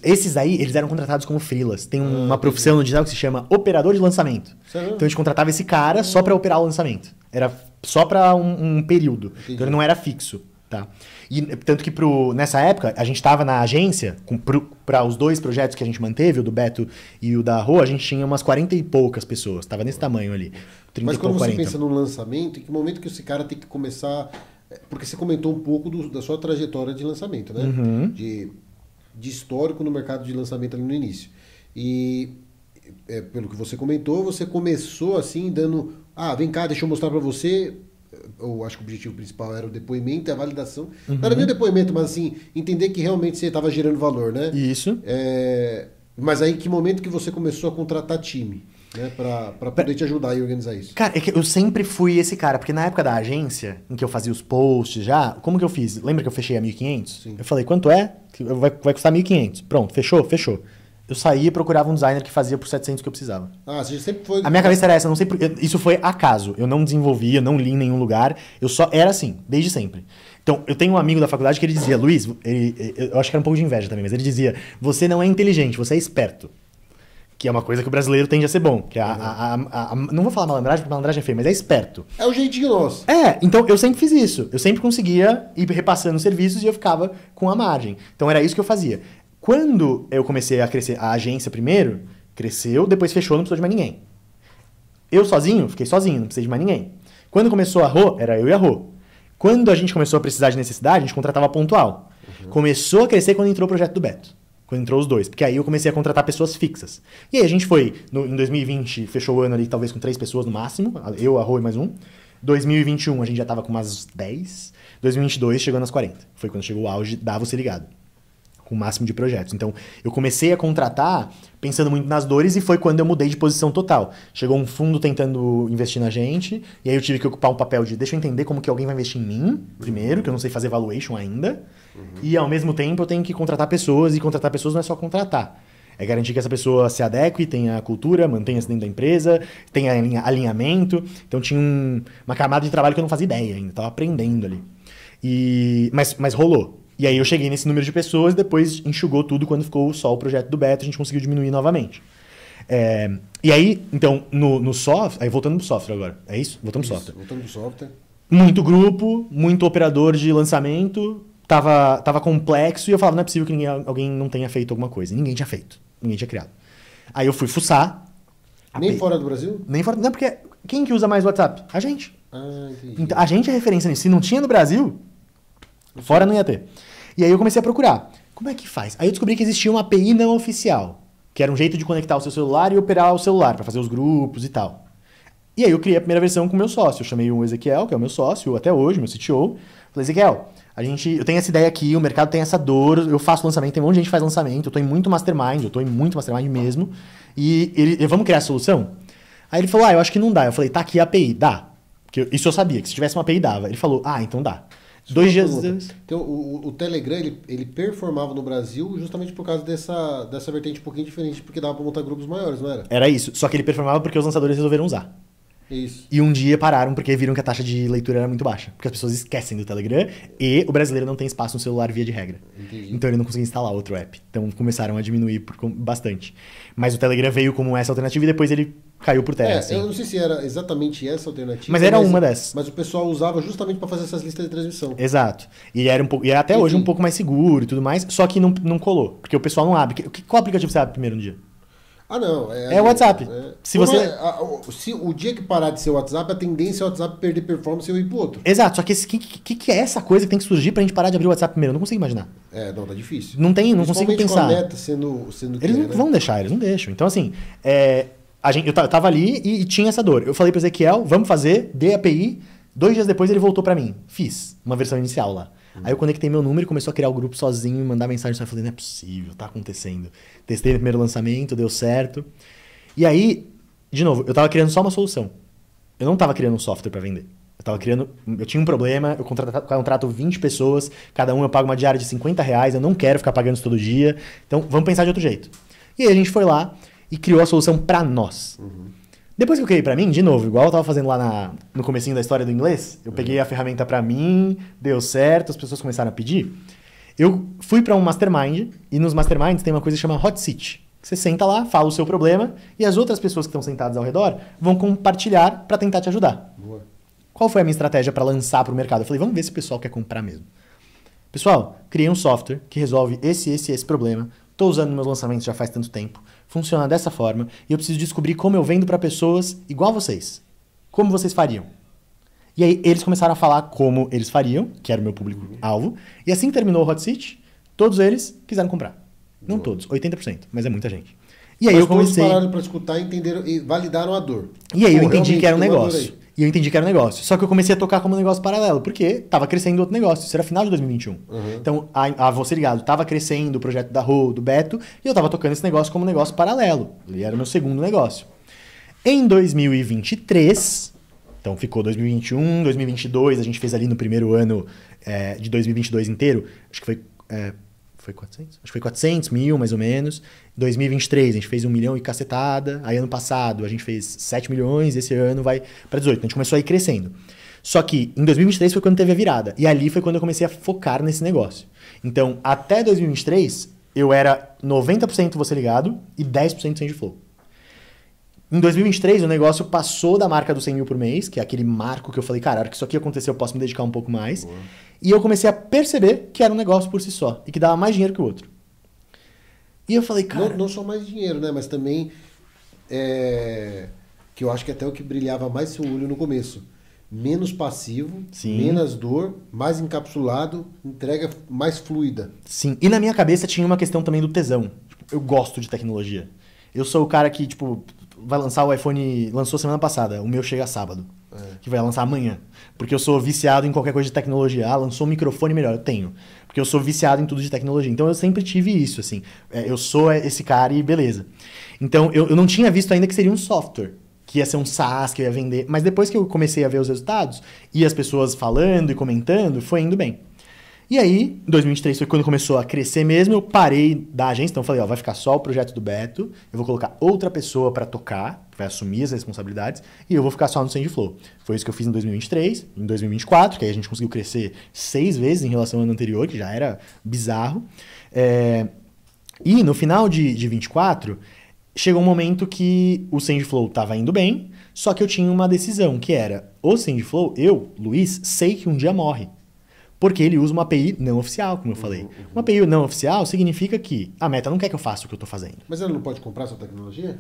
Esses aí, eles eram contratados como freelas. Tem uma profissão no digital que se chama operador de lançamento. Sério? Então a gente contratava esse cara só para operar o lançamento. Era só para um período. Entendi. Então ele não era fixo. Tá? E tanto que nessa época, a gente estava na agência, para os 2 projetos que a gente manteve, o do Beto e o da Rô, a gente tinha umas 40 e poucas pessoas. Estava nesse tamanho ali. 30 Mas e quando pouco, você 40. pensa no lançamento, em que momento que esse cara tem que começar... Porque você comentou um pouco da sua trajetória de lançamento, né? De histórico no mercado de lançamento ali no início. E pelo que você comentou, você começou assim dando... vem cá, deixa eu mostrar para você. Eu acho que o objetivo principal era o depoimento e a validação. Não era nem o depoimento, mas assim, entender que realmente você estava gerando valor, né? Isso. Mas aí, que momento que você começou a contratar time? Né, para poder te ajudar e organizar isso. Cara, é que eu sempre fui esse cara, porque na época da agência, em que eu fazia os posts já, como que eu fiz? Lembra que eu fechei a 1.500? Sim. Eu falei, quanto é? Vai custar 1.500. Pronto, fechou? Fechou. Eu saía e procurava um designer que fazia por 700 que eu precisava. Você sempre foi... A minha cabeça era essa, não sei isso foi acaso. Eu não desenvolvi, eu não li em nenhum lugar, eu só era assim, desde sempre. Então, eu tenho um amigo da faculdade que ele dizia, Luiz, eu acho que era um pouco de inveja também, mas ele dizia, você não é inteligente, você é esperto. Que é uma coisa que o brasileiro tende a ser bom. Que não vou falar malandragem, porque malandragem é feio, mas é esperto. É o jeitinho nosso. Então eu sempre fiz isso. Eu sempre conseguia ir repassando serviços e eu ficava com a margem. Então era isso que eu fazia. Quando eu comecei a crescer, a agência primeiro, cresceu, depois fechou, não precisou de mais ninguém. Eu sozinho, fiquei sozinho, não precisei de mais ninguém. Quando começou a Rô, era eu e a Rô. Quando a gente começou a precisar de necessidade, a gente contratava pontual. Começou a crescer quando entrou o projeto do Beto. Quando entrou os 2, porque aí eu comecei a contratar pessoas fixas. E aí a gente foi, em 2020, fechou o ano ali talvez com 3 pessoas no máximo, eu, a Rô e mais um. 2021 a gente já tava com umas 10. 2022 chegou nas 40. Foi quando chegou o auge da Você Ligado, com o máximo de projetos. Então eu comecei a contratar pensando muito nas dores e foi quando eu mudei de posição total. Chegou um fundo tentando investir na gente, e aí eu tive que ocupar um papel de deixa eu entender como que alguém vai investir em mim, primeiro, que eu não sei fazer valuation ainda. E ao mesmo tempo eu tenho que contratar pessoas, e contratar pessoas não é só contratar. É garantir que essa pessoa se adeque, tenha cultura, mantenha-se dentro da empresa, tenha alinhamento. Então tinha uma camada de trabalho que eu não fazia ideia ainda, estava aprendendo ali. Mas rolou. E aí eu cheguei nesse número de pessoas, depois enxugou tudo quando ficou só o projeto do Beto, a gente conseguiu diminuir novamente. E aí, então, no software... Aí voltando pro software agora, é isso? Voltando pro software. Voltando pro software. Muito grupo, muito operador de lançamento... Tava complexo e eu falava, não é possível que alguém não tenha feito alguma coisa. Ninguém tinha feito. Ninguém tinha criado. Aí eu fui fuçar. Nem fora do Brasil? Nem fora. Não, porque quem que usa mais WhatsApp? A gente. Entendi. Então, a gente é referência nisso. Se não tinha no Brasil, fora não ia ter. E aí eu comecei a procurar. Como é que faz? Aí eu descobri que existia uma API não oficial, que era um jeito de conectar o seu celular e operar o celular, para fazer os grupos e tal. E aí eu criei a primeira versão com o meu sócio. Eu chamei o Ezequiel, que é o meu sócio, até hoje, meu CTO. Falei, Ezequiel, eu tenho essa ideia aqui, o mercado tem essa dor, eu faço lançamento, tem um monte de gente que faz lançamento, eu tô em muito mastermind mesmo, e vamos criar a solução? Aí ele falou, eu acho que não dá. Eu falei, tá aqui a API, dá. Isso eu sabia, que se tivesse uma API dava. Ele falou, então dá. 2 dias... Então, o Telegram, ele performava no Brasil justamente por causa dessa vertente um pouquinho diferente, porque dava pra montar grupos maiores, não era? Era isso, só que ele performava porque os lançadores resolveram usar. Isso. E um dia pararam porque viram que a taxa de leitura era muito baixa. Porque as pessoas esquecem do Telegram e o brasileiro não tem espaço no celular via de regra. Entendi. Então ele não conseguia instalar outro app. Então começaram a diminuir bastante. Mas o Telegram veio como essa alternativa e depois ele caiu por terra. Assim. Eu não sei se era exatamente essa alternativa. Mas era uma dessas. Mas o pessoal usava justamente para fazer essas listas de transmissão. Exato. E era e é até hoje um pouco mais seguro e tudo mais, só que não colou. Porque o pessoal não abre. Qual aplicativo você abre primeiro no dia? Ah, não. É o WhatsApp. Se o dia que parar de ser o WhatsApp, a tendência é o WhatsApp perder performance e eu ir pro outro. Exato. Só que que é essa coisa que tem que surgir pra gente parar de abrir o WhatsApp primeiro? Eu não consigo imaginar. Não, tá difícil. Não consigo pensar. Com a meta sendo eles não vão deixar, eles não deixam. Então, assim, eu tava ali e tinha essa dor. Eu falei pro Ezequiel, vamos fazer, dei a API. 2 dias depois ele voltou pra mim. Fiz uma versão inicial lá. Aí eu conectei meu número e começou a criar o grupo sozinho e mandar mensagem. Eu falei, não é possível, tá acontecendo. Testei no primeiro lançamento, deu certo. E aí, de novo, eu tava criando só uma solução. Eu não tava criando um software pra vender. Eu tinha um problema, eu contrato 20 pessoas, cada um eu pago uma diária de R$50, eu não quero ficar pagando isso todo dia. Então, vamos pensar de outro jeito. E aí a gente foi lá e criou a solução pra nós. Depois que eu criei pra mim, de novo, igual eu tava fazendo lá no comecinho da história do inglês, eu peguei a ferramenta pra mim, deu certo, as pessoas começaram a pedir. Eu fui pra um mastermind, e nos masterminds tem uma coisa que chama hot seat. Você senta lá, fala o seu problema, e as outras pessoas que estão sentadas ao redor vão compartilhar pra tentar te ajudar. Boa. Qual foi a minha estratégia pra lançar pro mercado? Eu falei, vamos ver se o pessoal quer comprar mesmo. Pessoal, criei um software que resolve esse problema. Estou usando meus lançamentos já faz tanto tempo. Funciona dessa forma. E eu preciso descobrir como eu vendo para pessoas igual vocês. Como vocês fariam. E aí eles começaram a falar como eles fariam, que era o meu público-alvo. E assim que terminou o Hot Seat, todos eles quiseram comprar. Não todos, 80%, mas é muita gente. E aí eu comecei... todos pararam para escutar, entenderam e validaram a dor. E aí eu entendi que era um negócio. Só que eu comecei a tocar como um negócio paralelo, porque tava crescendo outro negócio. Isso era final de 2021. Então, a Você Ligado tava crescendo, o projeto da Rô, do Beto, e eu tava tocando esse negócio como um negócio paralelo. Ele era o meu segundo negócio. Em 2023, então ficou 2021, 2022, a gente fez ali no primeiro ano de 2022 inteiro, acho que foi 400? Acho que foi 400 mil, mais ou menos. Em 2023, a gente fez 1 milhão e cacetada. Aí, ano passado, a gente fez 7 milhões. Esse ano vai para 18. Então, a gente começou a ir crescendo. Só que, em 2023, foi quando teve a virada. E ali foi quando eu comecei a focar nesse negócio. Então, até 2023, eu era 90% Você Ligado e 10% Sendflow. Em 2023, o negócio passou da marca dos 100 mil por mês, que é aquele marco que eu falei, cara, a hora que isso aqui acontecer, eu posso me dedicar um pouco mais. Boa. E eu comecei a perceber que era um negócio por si só e que dava mais dinheiro que o outro. E eu falei, cara... Não só mais dinheiro, né? Mas também, que eu acho que até o que brilhava mais seu olho no começo. Menos passivo, Sim. menos dor, mais encapsulado, entrega mais fluida. Sim, e na minha cabeça tinha uma questão também do tesão. Eu gosto de tecnologia. Eu sou o cara que, vai lançar o iPhone, lançou semana passada, o meu chega sábado, que vai lançar amanhã. Porque eu sou viciado em qualquer coisa de tecnologia. Lançou um microfone melhor, eu tenho. Porque eu sou viciado em tudo de tecnologia. Então eu sempre tive isso, assim. Eu sou esse cara e beleza. Então eu não tinha visto ainda que seria um software, que ia ser um SaaS, que eu ia vender. Mas depois que eu comecei a ver os resultados, e as pessoas falando e comentando, foi indo bem. E aí, em 2023 foi quando começou a crescer mesmo, eu parei da agência, então eu falei, vai ficar só o projeto do Beto, eu vou colocar outra pessoa para tocar, vai assumir as responsabilidades, e eu vou ficar só no Sendflow. Foi isso que eu fiz em 2023, em 2024, que aí a gente conseguiu crescer 6 vezes em relação ao ano anterior, que já era bizarro. E no final de 24, chegou um momento que o Sendflow estava indo bem, só que eu tinha uma decisão, que era, o Sendflow, eu, Luiz, sei que um dia morre. Porque ele usa uma API não oficial, como eu falei. Uma API não oficial significa que a Meta não quer que eu faça o que eu estou fazendo. Mas ela não pode comprar sua tecnologia?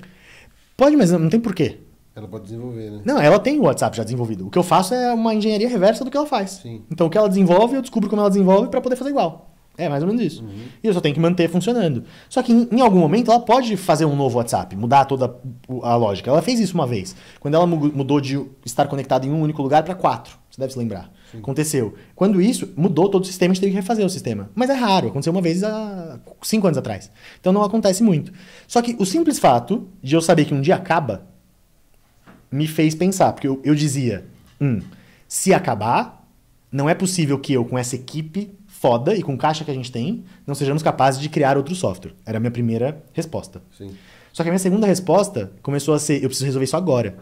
Pode, mas não tem porquê. Ela pode desenvolver, né? Não, ela tem o WhatsApp já desenvolvido. O que eu faço é uma engenharia reversa do que ela faz. Sim. Então o que ela desenvolve, eu descubro como ela desenvolve para poder fazer igual. É mais ou menos isso. E eu só tenho que manter funcionando. Só que em algum momento ela pode fazer um novo WhatsApp, mudar toda a lógica. Ela fez isso uma vez. Quando ela mudou de estar conectado em um único lugar para 4. Você deve se lembrar. Sim. Aconteceu. Quando isso, mudou todo o sistema, a gente teve que refazer o sistema. Mas é raro. Aconteceu uma vez há 5 anos atrás. Então não acontece muito. Só que o simples fato de eu saber que um dia acaba me fez pensar. Porque eu dizia, se acabar, não é possível que eu, com essa equipe foda e com caixa que a gente tem, não sejamos capazes de criar outro software. Era a minha primeira resposta. Sim. Só que a minha segunda resposta começou a ser, eu preciso resolver isso agora.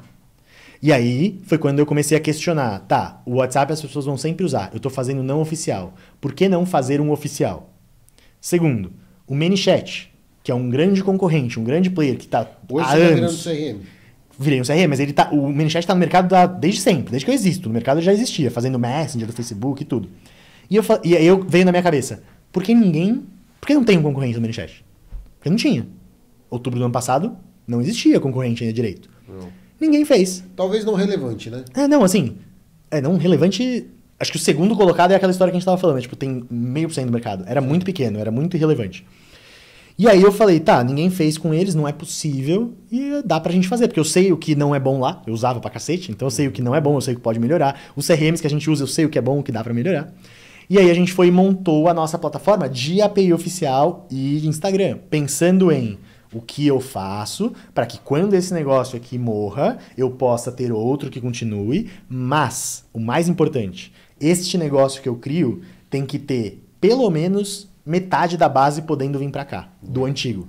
E aí foi quando eu comecei a questionar, tá, o WhatsApp as pessoas vão sempre usar, eu tô fazendo não oficial. Por que não fazer um oficial? Segundo, o ManyChat, que é um grande concorrente, um grande player que tá Hoje há você tá virando anos... CRM. Virei um CRM, mas o ManyChat tá no mercado desde sempre, desde que eu existo. No mercado já existia, fazendo Messenger do Facebook e tudo. E aí veio na minha cabeça, por que não tem um concorrente no ManyChat? Porque não tinha. Outubro do ano passado, não existia concorrente ainda direito. Não. Ninguém fez. Talvez não relevante, né? Não, assim, não relevante... Acho que o segundo colocado é aquela história que a gente tava falando, né? Tipo, tem 0,5% do mercado. Era muito pequeno, era muito irrelevante. E aí eu falei, tá, ninguém fez com eles, não é possível e dá pra gente fazer, porque eu sei o que não é bom lá, eu usava pra cacete, então eu sei o que não é bom, eu sei o que pode melhorar. Os CRMs que a gente usa, eu sei o que é bom, o que dá pra melhorar. E aí a gente foi e montou a nossa plataforma de API oficial e de Instagram, pensando em o que eu faço para que quando esse negócio aqui morra, eu possa ter outro que continue, mas, o mais importante, este negócio que eu crio tem que ter pelo menos metade da base podendo vir para cá, do antigo.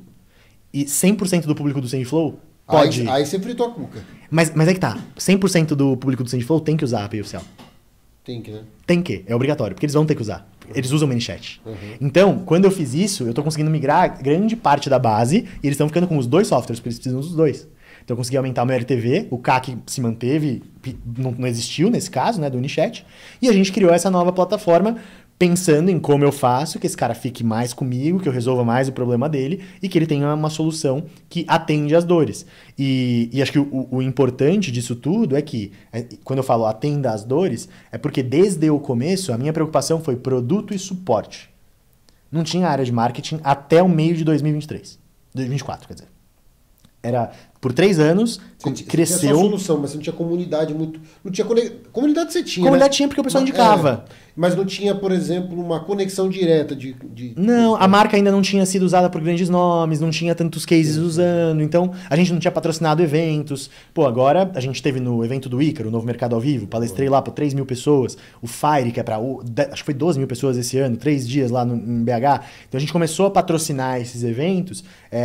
E 100% do público do SendFlow pode... Aí você fritou a cuca. Mas é que tá, 100% do público do SendFlow tem que usar a API oficial. Tem que, né? Tem que, é obrigatório, porque eles vão ter que usar. Eles usam o ManyChat. Então, quando eu fiz isso, eu tô conseguindo migrar grande parte da base e eles estão ficando com os dois softwares, porque eles precisam dos dois. Então eu consegui aumentar o meu LTV, o CAC se manteve, não existiu nesse caso, né, do Unichat, e a gente criou essa nova plataforma pensando em como eu faço que esse cara fique mais comigo, que eu resolva mais o problema dele e que ele tenha uma solução que atende às dores. E acho que o importante disso tudo é que, quando eu falo atenda às dores, é porque desde o começo a minha preocupação foi produto e suporte. Não tinha área de marketing até o meio de 2023. 2024, quer dizer. Era por 3 anos, cresceu... Você tinha só solução, mas você não tinha comunidade muito... Não tinha comunidade você tinha, comunidade né? tinha porque o pessoal indicava. Mas não tinha, por exemplo, uma conexão direta Não, a marca ainda não tinha sido usada por grandes nomes, não tinha tantos cases usando, então a gente não tinha patrocinado eventos. Pô, agora a gente teve no evento do Ícaro, o Novo Mercado ao Vivo, palestrei lá para 3 mil pessoas, o Fire, que é para acho que foi 12 mil pessoas esse ano, 3 dias lá em BH. Então a gente começou a patrocinar esses eventos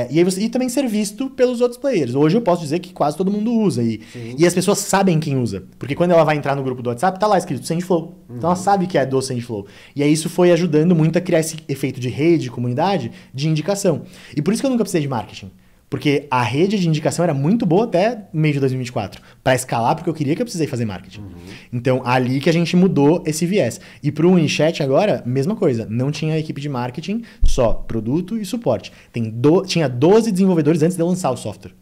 e também ser visto pelos outros players. Hoje eu posso dizer que quase todo mundo usa e as pessoas sabem quem usa, porque quando ela vai entrar no grupo do WhatsApp, tá lá escrito SendFlow. Então ela sabe que é do SendFlow. E aí isso foi ajudando muito a criar esse efeito de rede, comunidade, de indicação. E por isso que eu nunca precisei de marketing. Porque a rede de indicação era muito boa até meio de 2024. Para escalar, porque eu queria que eu precisei fazer marketing. Então, ali que a gente mudou esse viés. E para o Unichat agora, mesma coisa. Não tinha equipe de marketing, só produto e suporte. Tinha 12 desenvolvedores antes de eu lançar o software.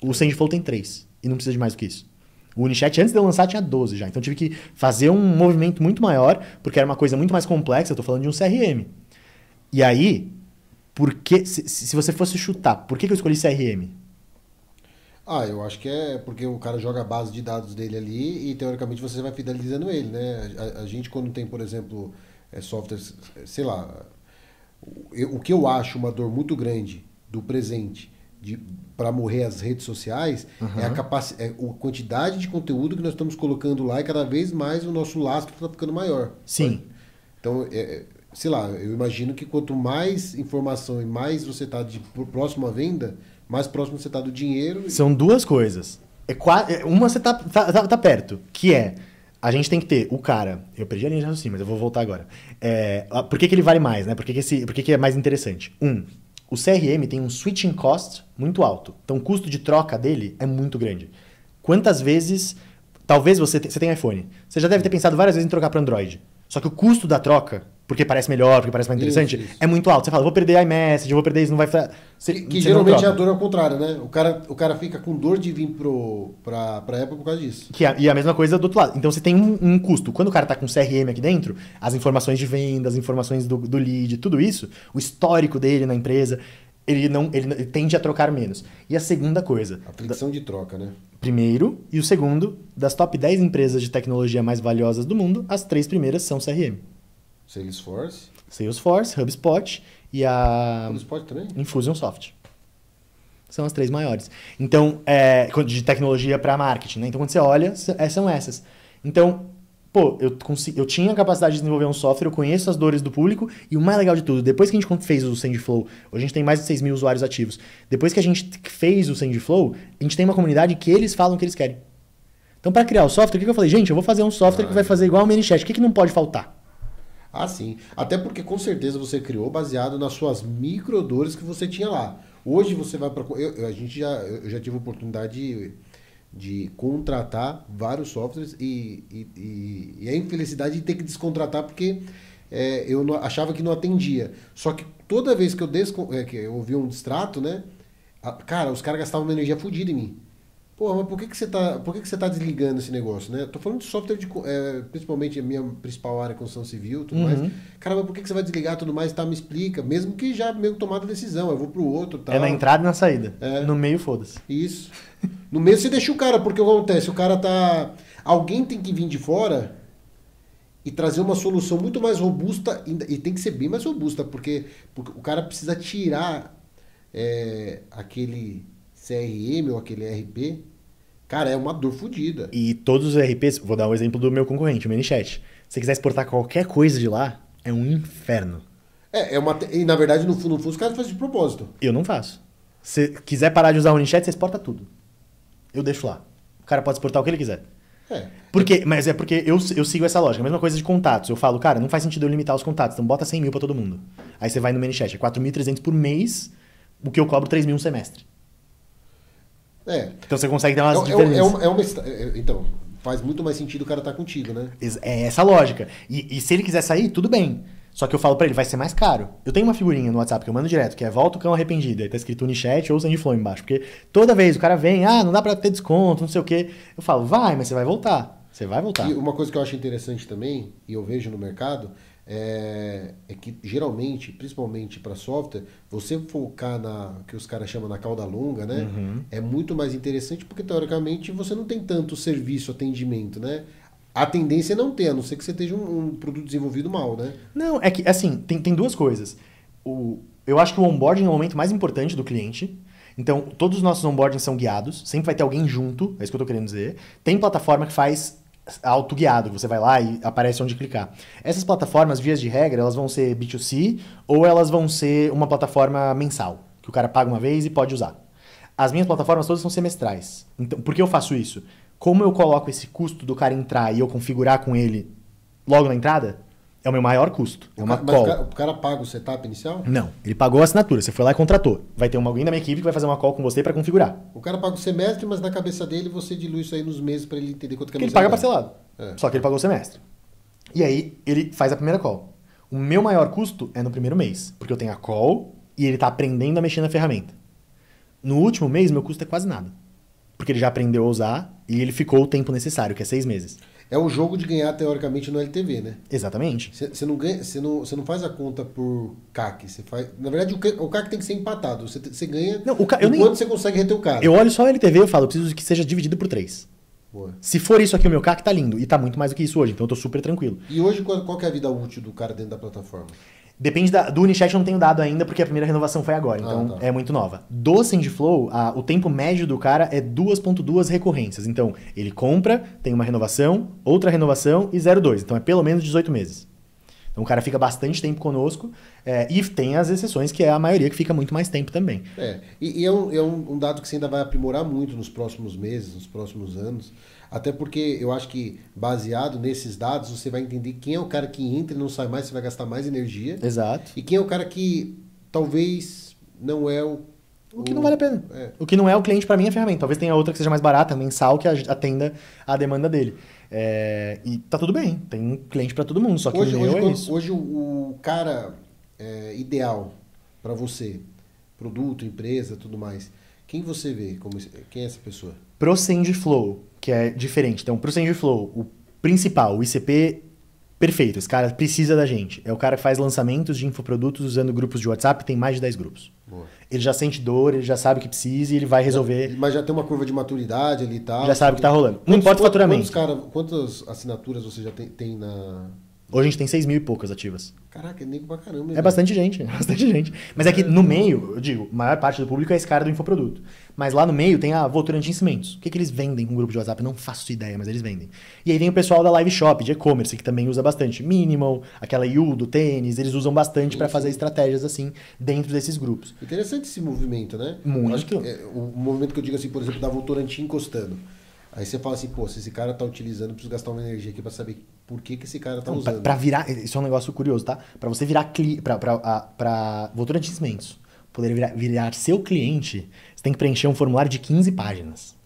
O SendFlow tem 3. E não precisa de mais do que isso. O Unichat, antes de eu lançar, tinha 12 já. Então, eu tive que fazer um movimento muito maior, porque era uma coisa muito mais complexa. Eu estou falando de um CRM. E aí, se você fosse chutar, por que eu escolhi CRM? Eu acho que é porque o cara joga a base de dados dele ali e, teoricamente, você vai fidelizando ele, né? A gente, quando tem, por exemplo, softwares, sei lá... O que eu acho uma dor muito grande do presente... para morrer as redes sociais, é a quantidade de conteúdo que nós estamos colocando lá e cada vez mais o nosso lastro está ficando maior. Sim. Então, sei lá, eu imagino que quanto mais informação e mais você está próximo à venda, mais próximo você está do dinheiro. São duas coisas. Uma você tá perto, que é... A gente tem que ter o cara... Eu perdi a linha de raciocínio, mas eu vou voltar agora. Por que ele vale mais, né? Por que é mais interessante? O CRM tem um switching cost muito alto. Então, o custo de troca dele é muito grande. Quantas vezes... Talvez você tem iPhone. Você já deve ter pensado várias vezes em trocar para Android. Só que o custo da troca, porque parece melhor, porque parece mais interessante, isso. É muito alto. Você fala, vou perder iMessage, vou perder isso, não vai... Que geralmente a dor é ao contrário, né? O cara fica com dor de vir pra Apple por causa disso. E a mesma coisa do outro lado. Então você tem um custo. Quando o cara tá com CRM aqui dentro, as informações de venda, as informações do lead, tudo isso, o histórico dele na empresa, ele tende a trocar menos. E a segunda coisa... A fricção de troca, né? Primeiro, e o segundo, das top 10 empresas de tecnologia mais valiosas do mundo, as 3 primeiras são CRM. Salesforce, HubSpot e a HubSpot também? Infusionsoft. São as 3 maiores. Então, de tecnologia para marketing, né? Então, quando você olha, são essas. Então, eu tinha a capacidade de desenvolver um software, eu conheço as dores do público, e o mais legal de tudo, depois que a gente fez o SendFlow, hoje a gente tem mais de 6 mil usuários ativos, depois que a gente fez o SendFlow, a gente tem uma comunidade que eles falam o que eles querem. Então, para criar o software, o que eu falei? Gente, eu vou fazer um software que vai fazer igual o ManyChat. O que não pode faltar? Ah, sim. Até porque com certeza você criou baseado nas suas microdores que você tinha lá. Hoje você vai para... Eu já tive a oportunidade de contratar vários softwares e a infelicidade de ter que descontratar porque eu achava que não atendia. Só que toda vez que que eu ouvi um distrato, né? Cara, os caras gastavam uma energia fodida em mim. Pô, mas por que você tá desligando esse negócio, né? Tô falando de software, principalmente a minha principal área, construção civil e tudo mais. Cara, mas por que você vai desligar tudo mais? Tá, me explica. Mesmo que já meio tomada a decisão, eu vou pro outro, tal. É na entrada e na saída. No meio, foda-se. Isso. No meio você deixa o cara, porque o que acontece? O cara tá... Alguém tem que vir de fora e trazer uma solução muito mais robusta, e tem que ser bem mais robusta, porque o cara precisa tirar aquele CRM ou aquele ERP, cara, é uma dor fodida. E todos os ERPs, vou dar um exemplo do meu concorrente, o ManyChat. Se você quiser exportar qualquer coisa de lá, é um inferno. E na verdade, no fundo, os caras fazem de propósito. Eu não faço. Se quiser parar de usar o ManyChat, você exporta tudo. Eu deixo lá. O cara pode exportar o que ele quiser. Mas é porque eu sigo essa lógica. A mesma coisa de contatos. Eu falo, cara, não faz sentido eu limitar os contatos, então bota 100 mil pra todo mundo. Aí você vai no ManyChat, é 4.300 por mês, o que eu cobro 3 mil um semestre. Então você consegue ter umas diferenças. Então, faz muito mais sentido o cara estar contigo, né? É essa a lógica. E se ele quiser sair, tudo bem. Só que eu falo pra ele, vai ser mais caro. Eu tenho uma figurinha no WhatsApp que eu mando direto, que é volta o cão arrependido. Aí tá escrito Unichat ou Sandy Flow embaixo. Porque toda vez o cara vem, não dá pra ter desconto, não sei o quê. Eu falo, vai, mas você vai voltar. Você vai voltar. E uma coisa que eu acho interessante também, e eu vejo no mercado, é que geralmente, principalmente para software, você focar que os caras chamam na cauda longa, né? É muito mais interessante porque, teoricamente, você não tem tanto serviço, atendimento, né? A tendência é não ter, a não ser que você esteja um produto desenvolvido mal, né? Não, é que, assim, tem duas coisas. Eu acho que o onboarding é o momento mais importante do cliente. Então, todos os nossos onboardings são guiados. Sempre vai ter alguém junto, é isso que eu tô querendo dizer. Tem plataforma que faz autoguiado, você vai lá e aparece onde clicar. Essas plataformas, vias de regra, elas vão ser B2C ou elas vão ser uma plataforma mensal, que o cara paga uma vez e pode usar. As minhas plataformas todas são semestrais. Então, por que eu faço isso? Como eu coloco esse custo do cara entrar e eu configurar com ele logo na entrada, é o meu maior custo. É uma call. O cara paga o setup inicial? Não, ele pagou a assinatura, você foi lá e contratou. Vai ter alguém da minha equipe que vai fazer uma call com você para configurar. O cara paga o semestre, mas na cabeça dele você dilui isso aí nos meses para ele entender quanto que é ele paga parcelado. Só que ele pagou o semestre. E aí ele faz a primeira call. O meu maior custo é no primeiro mês, porque eu tenho a call e ele tá aprendendo a mexer na ferramenta. No último mês, meu custo é quase nada. Porque ele já aprendeu a usar e ele ficou o tempo necessário, que é 6 meses. É o jogo de ganhar, teoricamente, no LTV, né? Exatamente. Você não faz a conta por CAC. Você faz, na verdade, o CAC tem que ser empatado. Você ganha quanto você consegue reter o cara. Eu olho só o LTV e eu falo, eu preciso que seja dividido por 3. Boa. Se for isso aqui, o meu CAC tá lindo. E tá muito mais do que isso hoje, então eu tô super tranquilo. E hoje, qual que é a vida útil do cara dentro da plataforma? Depende do Unichat, eu não tenho dado ainda, porque a primeira renovação foi agora, então é muito nova. Do SendFlow, o tempo médio do cara é 2.2 recorrências. Então, ele compra, tem uma renovação, outra renovação e 0,2. Então, é pelo menos 18 meses. Então, o cara fica bastante tempo conosco e tem as exceções, que é a maioria que fica muito mais tempo também. E é um dado que você ainda vai aprimorar muito nos próximos meses, nos próximos anos. Até porque eu acho que, baseado nesses dados, você vai entender quem é o cara que entra e não sai mais, você vai gastar mais energia. Exato. E quem é o cara que talvez não é o que não vale a pena. O que não é o cliente para mim é a ferramenta. Talvez tenha outra que seja mais barata, mensal, que atenda a demanda dele. E tá tudo bem. Tem cliente para todo mundo, só que hoje o cara ideal para você, produto, empresa, tudo mais, quem você vê? Quem é essa pessoa? Pro SendFlow, que é diferente. Então, pro SendFlow, o principal, o ICP perfeito, esse cara precisa da gente. É o cara que faz lançamentos de infoprodutos usando grupos de WhatsApp, tem mais de 10 grupos. Boa. Ele já sente dor, ele já sabe o que precisa e ele vai resolver. Mas já tem uma curva de maturidade ali e tal. Já sabe o que tá rolando. Não importa o faturamento. Quantas assinaturas você já tem na... Hoje a gente tem 6 mil e poucas ativas. Caraca, é nego pra caramba. É bastante gente, bastante gente. Mas é que no meio, eu digo, a maior parte do público é esse cara do infoproduto. Mas lá no meio tem a Votorantim Cimentos. O que eles vendem com o grupo de WhatsApp? Eu não faço ideia, mas eles vendem. E aí vem o pessoal da Live Shop, de e-commerce, que também usa bastante. Minimal, aquela Yu do tênis, eles usam bastante para fazer estratégias assim dentro desses grupos. Interessante esse movimento, né? Muito. Acho que o movimento que eu digo assim, por exemplo, da Votorantim encostando. Aí você fala assim, pô, se esse cara tá utilizando, eu preciso gastar uma energia aqui para saber por que esse cara tá Não, usando. Pra virar, isso é um negócio curioso, tá? Pra você virar pra Votorantim Cimentos poder virar seu cliente, você tem que preencher um formulário de 15 páginas.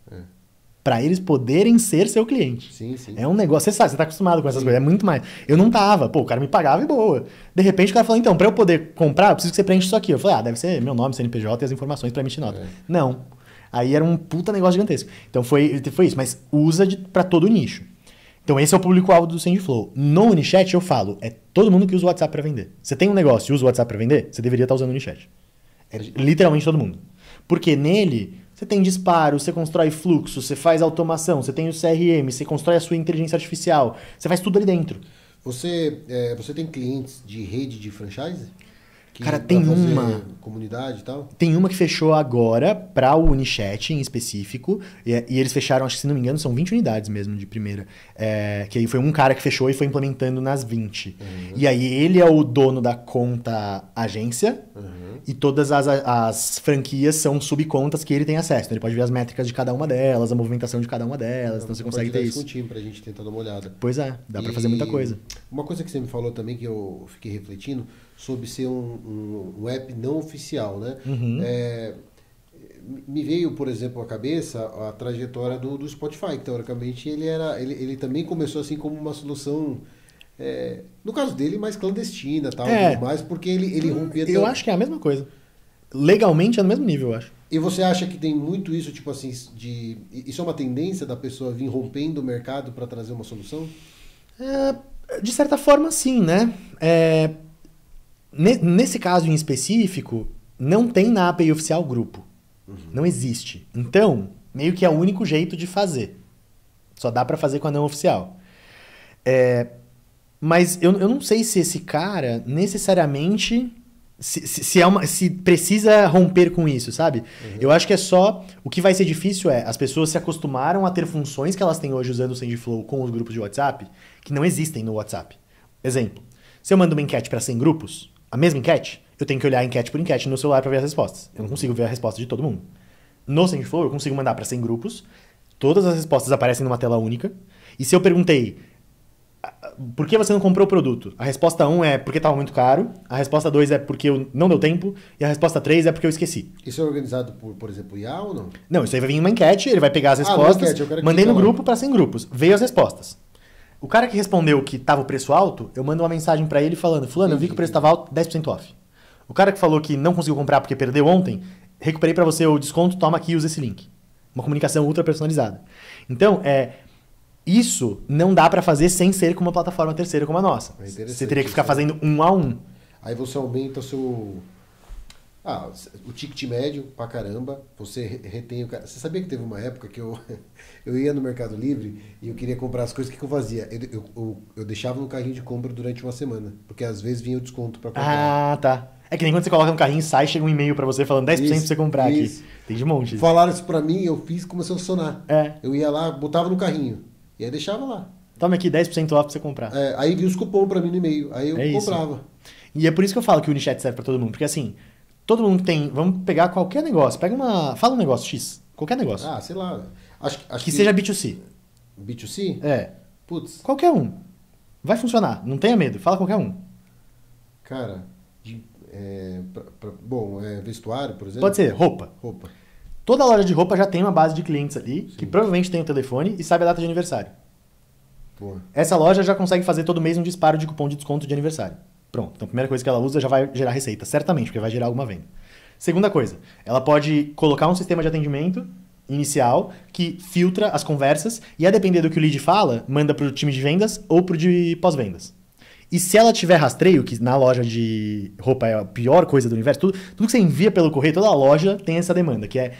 Pra eles poderem ser seu cliente. Sim, sim. É um negócio, você sabe, você tá acostumado com essas coisas, é muito mais. Eu não tava, pô, o cara me pagava e boa. De repente o cara falou, então, pra eu poder comprar, eu preciso que você preencha isso aqui. Eu falei, deve ser meu nome, CNPJ e as informações pra emitir nota. Não. Aí era um puta negócio gigantesco. Então foi isso, mas usa pra todo o nicho. Então esse é o público-alvo do Sendflow. No Unichat eu falo, é todo mundo que usa o WhatsApp pra vender. Você tem um negócio e usa o WhatsApp pra vender, você deveria estar usando o Unichat. É literalmente todo mundo. Porque nele você tem disparo, você constrói fluxo, você faz automação, você tem o CRM, você constrói a sua inteligência artificial, você faz tudo ali dentro. Você tem clientes de rede de franchise? Cara, tem uma comunidade e tal? Tem uma que fechou agora para o Unichat em específico, e eles fecharam, acho que se não me engano, são 20 unidades mesmo de primeira. Que aí foi um cara que fechou e foi implementando nas 20. E aí ele é o dono da conta agência, e todas as franquias são subcontas que ele tem acesso. Então ele pode ver as métricas de cada uma delas, a movimentação de cada uma delas, então você consegue ter isso. Com o time pra gente tentar dar uma olhada. Pois é, dá pra fazer muita coisa. Uma coisa que você me falou também, que eu fiquei refletindo, sobre ser um app não oficial, né? Me veio, por exemplo, à cabeça a trajetória do Spotify, que teoricamente ele também começou assim como uma solução, no caso dele, mais clandestina, tal, mais porque ele rompia... Eu acho que é a mesma coisa. Legalmente é no mesmo nível, eu acho. E você acha que tem muito isso, tipo assim, isso é uma tendência da pessoa vir rompendo o mercado para trazer uma solução? De certa forma, sim, né? Nesse caso em específico, não tem na API oficial grupo. Não existe. Então, meio que é o único jeito de fazer. Só dá pra fazer com a não oficial. Mas eu não sei se esse cara necessariamente se precisa romper com isso, sabe? Eu acho que é só... O que vai ser difícil as pessoas se acostumaram a ter funções que elas têm hoje usando o Sendflow com os grupos de WhatsApp, que não existem no WhatsApp. Exemplo, se eu mando uma enquete para 100 grupos, a mesma enquete, eu tenho que olhar enquete por enquete no celular para ver as respostas. Eu não consigo ver a resposta de todo mundo. No Sendflow, eu consigo mandar para 100 grupos, todas as respostas aparecem numa tela única, e se eu perguntei por que você não comprou o produto? A resposta 1 é porque estava muito caro, a resposta 2 é porque não deu tempo, e a resposta 3 é porque eu esqueci. Isso é organizado por exemplo, IA ou não? Não, isso aí vai vir em uma enquete, ele vai pegar as respostas, mandei no grupo para 100 grupos, veio as respostas. O cara que respondeu que estava o preço alto, eu mando uma mensagem para ele falando, fulano, eu vi que o preço estava alto, 10% off. O cara que falou que não conseguiu comprar porque perdeu ontem, recuperei para você o desconto, toma aqui e usa esse link. Uma comunicação ultra personalizada. Então, isso não dá para fazer sem ser com uma plataforma terceira como a nossa. Você teria que ficar fazendo 1 a 1. Aí você aumenta o seu... o ticket médio pra caramba, você retém o cara. Você sabia que teve uma época que eu ia no Mercado Livre e eu queria comprar as coisas, o que eu fazia? Eu deixava no carrinho de compra durante uma semana, porque às vezes vinha o desconto pra comprar. Tá. É que nem quando você coloca no carrinho e sai, chega um e-mail pra você falando 10% pra você comprar aqui. Tem de monte. Falaram isso pra mim, eu fiz, começou a funcionar. Eu ia lá, botava no carrinho, e aí deixava lá. Toma aqui 10% off pra você comprar. Aí vi os cupons pra mim no e-mail, aí eu comprava. Isso. E é por isso que eu falo que o Unichat serve pra todo mundo, porque assim... Todo mundo tem... Vamos pegar qualquer negócio. Fala um negócio X. Qualquer negócio. Sei lá. Acho que seja B2C. B2C? Putz. Qualquer um. Vai funcionar. Não tenha medo. Fala qualquer um. Cara, vestuário, por exemplo? Pode ser roupa. Toda loja de roupa já tem uma base de clientes ali, que provavelmente tem o telefone e sabe a data de aniversário. Boa. Essa loja já consegue fazer todo mês um disparo de cupom de desconto de aniversário. Pronto. Então, a primeira coisa que ela usa já vai gerar receita, certamente, porque vai gerar alguma venda. Segunda coisa, ela pode colocar um sistema de atendimento inicial que filtra as conversas e, a depender do que o lead fala, manda para o time de vendas ou para o de pós-vendas. E se ela tiver rastreio, que na loja de roupa é a pior coisa do universo, tudo que você envia pelo correio, toda a loja tem essa demanda, que é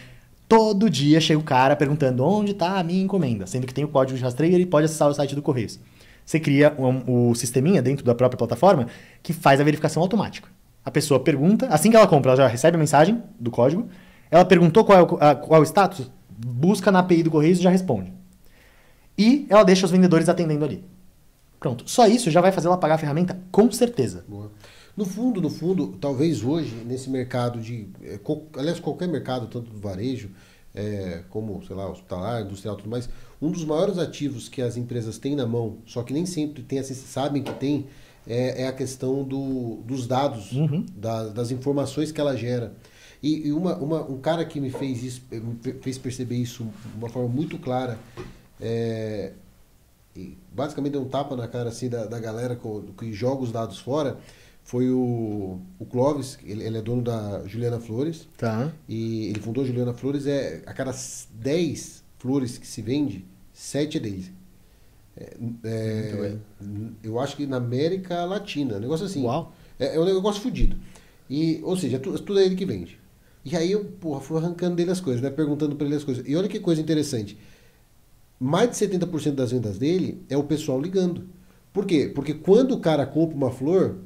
todo dia chega o cara perguntando onde está a minha encomenda, sendo que tem o código de rastreio e ele pode acessar o site do Correios. Você cria o sisteminha dentro da própria plataforma que faz a verificação automática. A pessoa pergunta, assim que ela compra, ela já recebe a mensagem do código, ela perguntou qual é o status, busca na API do Correios e já responde. E ela deixa os vendedores atendendo ali. Pronto. Só isso já vai fazer ela pagar a ferramenta com certeza. Boa. No fundo, talvez hoje, nesse mercado aliás, qualquer mercado, tanto do varejo, como, sei lá, hospitalar, industrial e tudo mais, um dos maiores ativos que as empresas têm na mão, só que nem sempre tem, sabem que tem, é a questão dos dados, das informações que ela gera. E um cara que me fez perceber isso de uma forma muito clara, e basicamente deu um tapa na cara assim, da galera que joga os dados fora, foi o Clóvis. Ele é dono da Juliana Flores. Tá. E ele fundou a Juliana Flores. A cada 10 flores que se vende, 7 é dele. Eu acho que na América Latina, um negócio assim. Uau. É um negócio fodido. Ou seja, tudo é ele que vende. E aí eu, fui arrancando dele as coisas, né? Perguntando pra ele as coisas. E olha que coisa interessante. Mais de 70% das vendas dele é o pessoal ligando. Por quê? Porque quando o cara compra uma flor,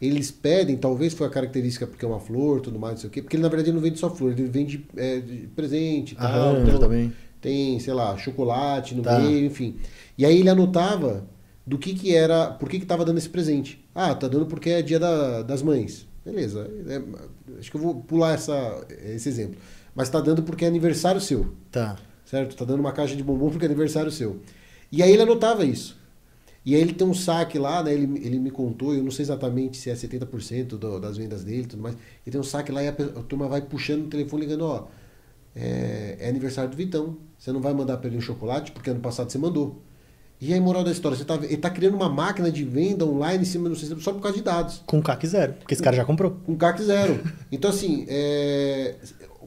eles pedem, talvez foi a característica porque é uma flor, tudo mais, não sei o quê, porque ele na verdade não vende só flor, ele vende de presente e tal. Então, também. Tem, sei lá, chocolate no meio, enfim. E aí ele anotava do que era, por que estava dando esse presente. Ah, tá dando porque é dia das mães. Beleza, acho que eu vou pular esse exemplo. Mas tá dando porque é aniversário seu. Tá. Certo? Tá dando uma caixa de bombom porque é aniversário seu. E aí ele anotava isso. E aí ele tem um saque lá, né? Ele me contou, eu não sei exatamente se é 70% das vendas dele e tudo mais. Ele tem um saque lá e a turma vai puxando o telefone ligando, ó, é aniversário do Vitão. Você não vai mandar pra ele um chocolate porque ano passado você mandou. E aí, moral da história, ele tá criando uma máquina de venda online em cima do sistema só por causa de dados. Com CAC zero, porque esse cara já comprou. Com CAC zero. Então, assim,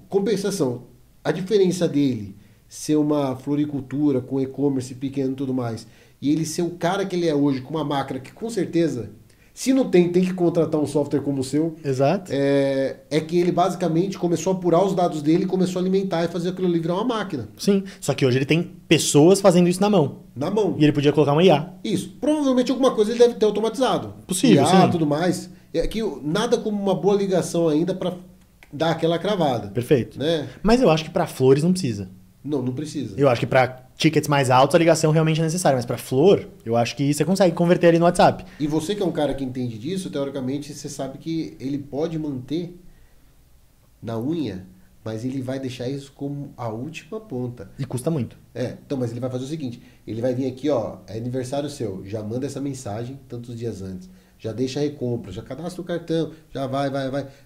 compensação. A diferença dele ser uma floricultura com e-commerce pequeno e tudo mais, e ele ser o cara que ele é hoje, com uma máquina que, com certeza, se não tem que contratar um software como o seu. Exato. É que ele basicamente começou a apurar os dados dele e começou a alimentar e fazer aquilo ali virar uma máquina. Sim, só que hoje ele tem pessoas fazendo isso na mão. Na mão. E ele podia colocar uma IA. Isso. Provavelmente alguma coisa ele deve ter automatizado. Possível, IA, sim. Tudo mais. É que nada como uma boa ligação ainda para dar aquela cravada. Perfeito. Né? Mas eu acho que para flores não precisa. Não precisa. Eu acho que para tickets mais altos a ligação realmente é necessária, mas para flor, eu acho que você consegue converter ali no WhatsApp. E você que é um cara que entende disso, teoricamente você sabe que ele pode manter na unha, mas ele vai deixar isso como a última ponta. E custa muito. Então, mas ele vai fazer o seguinte, ele vai vir aqui, ó, é aniversário seu, já manda essa mensagem tantos dias antes. Já deixa a recompra, já cadastra o cartão, já vai.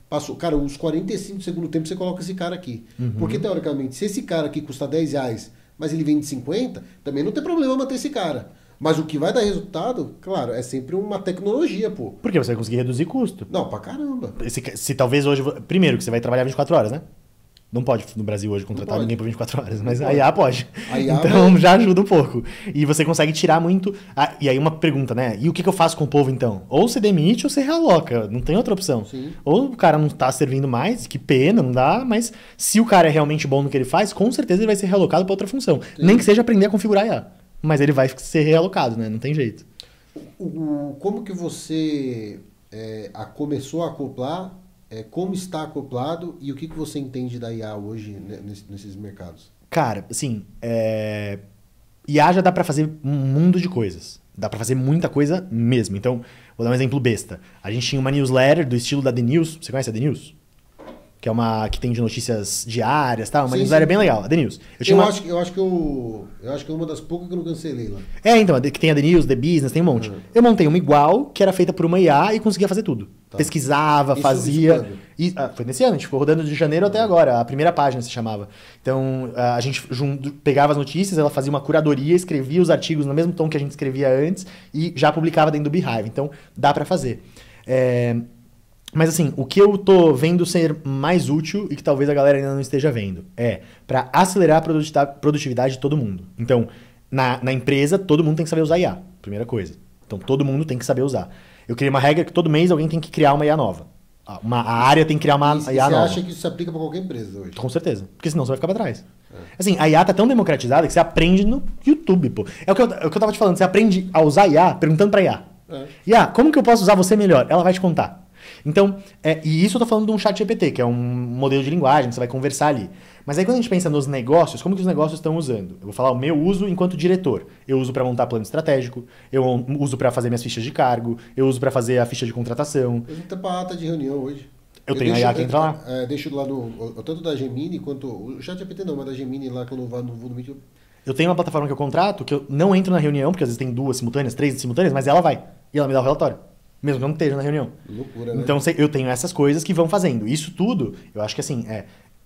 Passou. Cara, os 45 do segundo tempo você coloca esse cara aqui. Porque, teoricamente, se esse cara aqui custa R$10, mas ele vende 50, também não tem problema manter esse cara. Mas o que vai dar resultado, claro, é sempre uma tecnologia, pô. Porque você vai conseguir reduzir custo. Não, pra caramba. Se talvez hoje... Primeiro, que você vai trabalhar 24 horas, né? Não pode no Brasil hoje contratar ninguém por 24 horas, mas a IA pode. Então já ajuda um pouco. E você consegue tirar muito... E aí uma pergunta, né? E o que eu faço com o povo então? Ou você demite ou você realoca. Não tem outra opção. Sim. Ou o cara não tá servindo mais, que pena, não dá. Mas se o cara é realmente bom no que ele faz, com certeza ele vai ser realocado para outra função. Sim. Nem que seja aprender a configurar a IA. Mas ele vai ser realocado, né? Não tem jeito. Como que você começou a acoplar... como está acoplado e o que você entende da IA hoje, né, nesses mercados? Cara, assim, IA já dá para fazer um mundo de coisas. Dá para fazer muita coisa mesmo. Então, vou dar um exemplo besta. A gente tinha uma newsletter do estilo da The News. Você conhece a The News? Que é uma que tem de notícias diárias, tá? Uma newsletter bem legal, a The News. Eu acho que é uma das poucas que eu não cancelei lá. Então, que tem a The News, The Business, tem um monte. Eu montei uma igual, que era feita por uma IA e conseguia fazer tudo. Tá. Pesquisava, fazia. Foi nesse ano, a gente ficou rodando de janeiro até agora. A primeira página se chamava. Então, a gente pegava as notícias, ela fazia uma curadoria, escrevia os artigos no mesmo tom que a gente escrevia antes e já publicava dentro do Beehive. Então, dá pra fazer. Mas assim, o que eu tô vendo ser mais útil e que talvez a galera ainda não esteja vendo é para acelerar a produtividade de todo mundo. Então, na empresa, todo mundo tem que saber usar IA, primeira coisa. Então, todo mundo tem que saber usar. Eu criei uma regra que todo mês alguém tem que criar uma IA nova. A área tem que criar uma IA nova. Você acha que isso se aplica para qualquer empresa hoje? Com certeza, porque senão você vai ficar para trás. Assim, a IA tá tão democratizada que você aprende no YouTube, pô. É o que eu tava te falando, você aprende a usar IA perguntando pra IA. IA, como que eu posso usar você melhor? Ela vai te contar. Então, e isso eu tô falando de um chat GPT, que é um modelo de linguagem, que você vai conversar ali. Mas aí quando a gente pensa nos negócios, como que os negócios estão usando? Eu vou falar o meu uso enquanto diretor. Eu uso para montar plano estratégico, eu uso para fazer minhas fichas de cargo, eu uso para fazer a ficha de contratação. Eu uso para ata de reunião hoje. Eu tenho a IA que entra lá. Deixo lá tanto da Gemini quanto... O ChatGPT não, mas da Gemini lá, quando eu vou no vídeo... Eu tenho uma plataforma que eu contrato, que eu não entro na reunião, porque às vezes tem 2 simultâneas, 3 simultâneas, mas ela vai. E ela me dá o relatório. Mesmo que eu não esteja na reunião. Loucura, né? Então eu tenho essas coisas que vão fazendo. Isso tudo, eu acho que assim,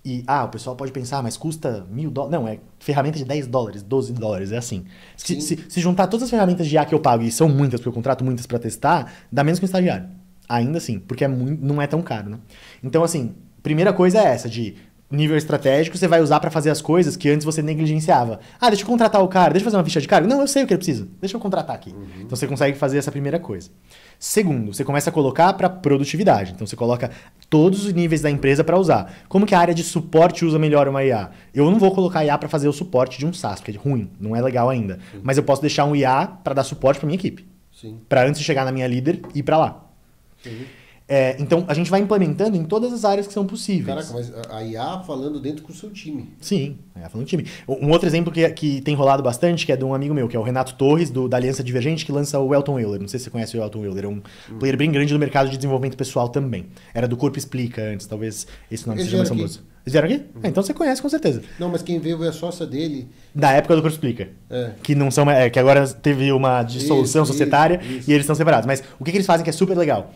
o pessoal pode pensar, mas custa $1.000. Não, é ferramenta de $10, $12, é assim. Se juntar todas as ferramentas de IA que eu pago, e são muitas, porque eu contrato muitas para testar, dá menos que um estagiário. Ainda assim, porque não é tão caro, né? Então, assim, primeira coisa é essa, de nível estratégico, você vai usar para fazer as coisas que antes você negligenciava. Deixa eu contratar o cara, deixa eu fazer uma ficha de cargo. Não, eu sei o que ele precisa, deixa eu contratar aqui. Então você consegue fazer essa primeira coisa. Segundo, você começa a colocar para produtividade. Então você coloca todos os níveis da empresa para usar. Como que a área de suporte usa melhor uma IA? Eu não vou colocar IA para fazer o suporte de um SaaS, porque é ruim, não é legal ainda. Mas eu posso deixar um IA para dar suporte para minha equipe. Para antes de chegar na minha líder, ir para lá. Então, a gente vai implementando em todas as áreas que são possíveis. Caraca, mas a IA falando dentro com o seu time. Sim, a IA falando do time. Um outro exemplo que tem rolado bastante, que é de um amigo meu, que é o Renato Torres, da Aliança Divergente, que lança o Elton Euler. Não sei se você conhece o Elton Euler. É um player bem grande no mercado de desenvolvimento pessoal também. Era do Corpo Explica antes, talvez esse nome seja mais famoso. Eles vieram aqui? Então você conhece com certeza. Não, mas quem veio é a sócia dele. Da época do Corpo Explica. Que não são, que agora teve uma dissolução societária e eles estão separados. Mas o que eles fazem que é super legal?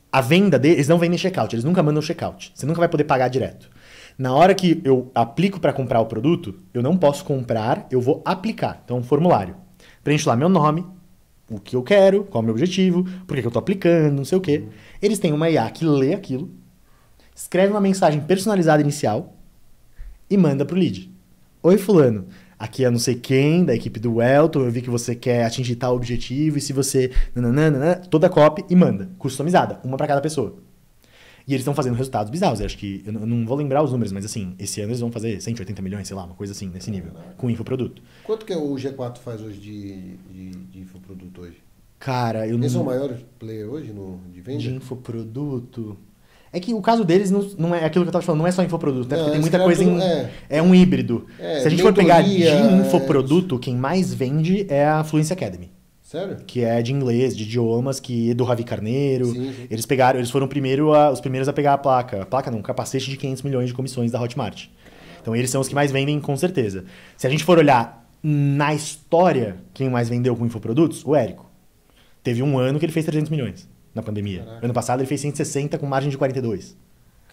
A venda deles, eles não vendem checkout, eles nunca mandam checkout. Você nunca vai poder pagar direto. Na hora que eu aplico para comprar o produto, eu não posso comprar, eu vou aplicar. Então, um formulário. Preencho lá meu nome, o que eu quero, qual é o meu objetivo, por que eu estou aplicando, não sei o quê. Eles têm uma IA que lê aquilo, escreve uma mensagem personalizada inicial e manda pro lead. Oi, fulano. Aqui é não sei quem, da equipe do Elton, eu vi que você quer atingir tal objetivo, e se você... toda a copy e manda, customizada, uma para cada pessoa. E eles estão fazendo resultados bizarros, eu acho que... Eu não vou lembrar os números, mas assim, esse ano eles vão fazer 180 milhões, sei lá, uma coisa assim, nesse nível, com infoproduto. Quanto que o G4 faz hoje de infoproduto hoje? Cara, eu não... Eles são o maior player hoje de venda? De infoproduto... É que o caso deles não é aquilo que eu estava falando, não é só infoproduto, né? Porque tem muita coisa é um híbrido. Se a gente for pegar de infoproduto, quem mais vende é a Fluency Academy. Sério? Que é de inglês, de idiomas, que é do Ravi Carneiro. Sim. Eles foram os primeiros a pegar a placa. Placa não, capacete de 500 milhões de comissões da Hotmart. Então eles são os que mais vendem, com certeza. Se a gente for olhar na história, quem mais vendeu com infoprodutos? O Érico. Teve um ano que ele fez 300 milhões. Na pandemia. Caraca. Ano passado ele fez 160 com margem de 42.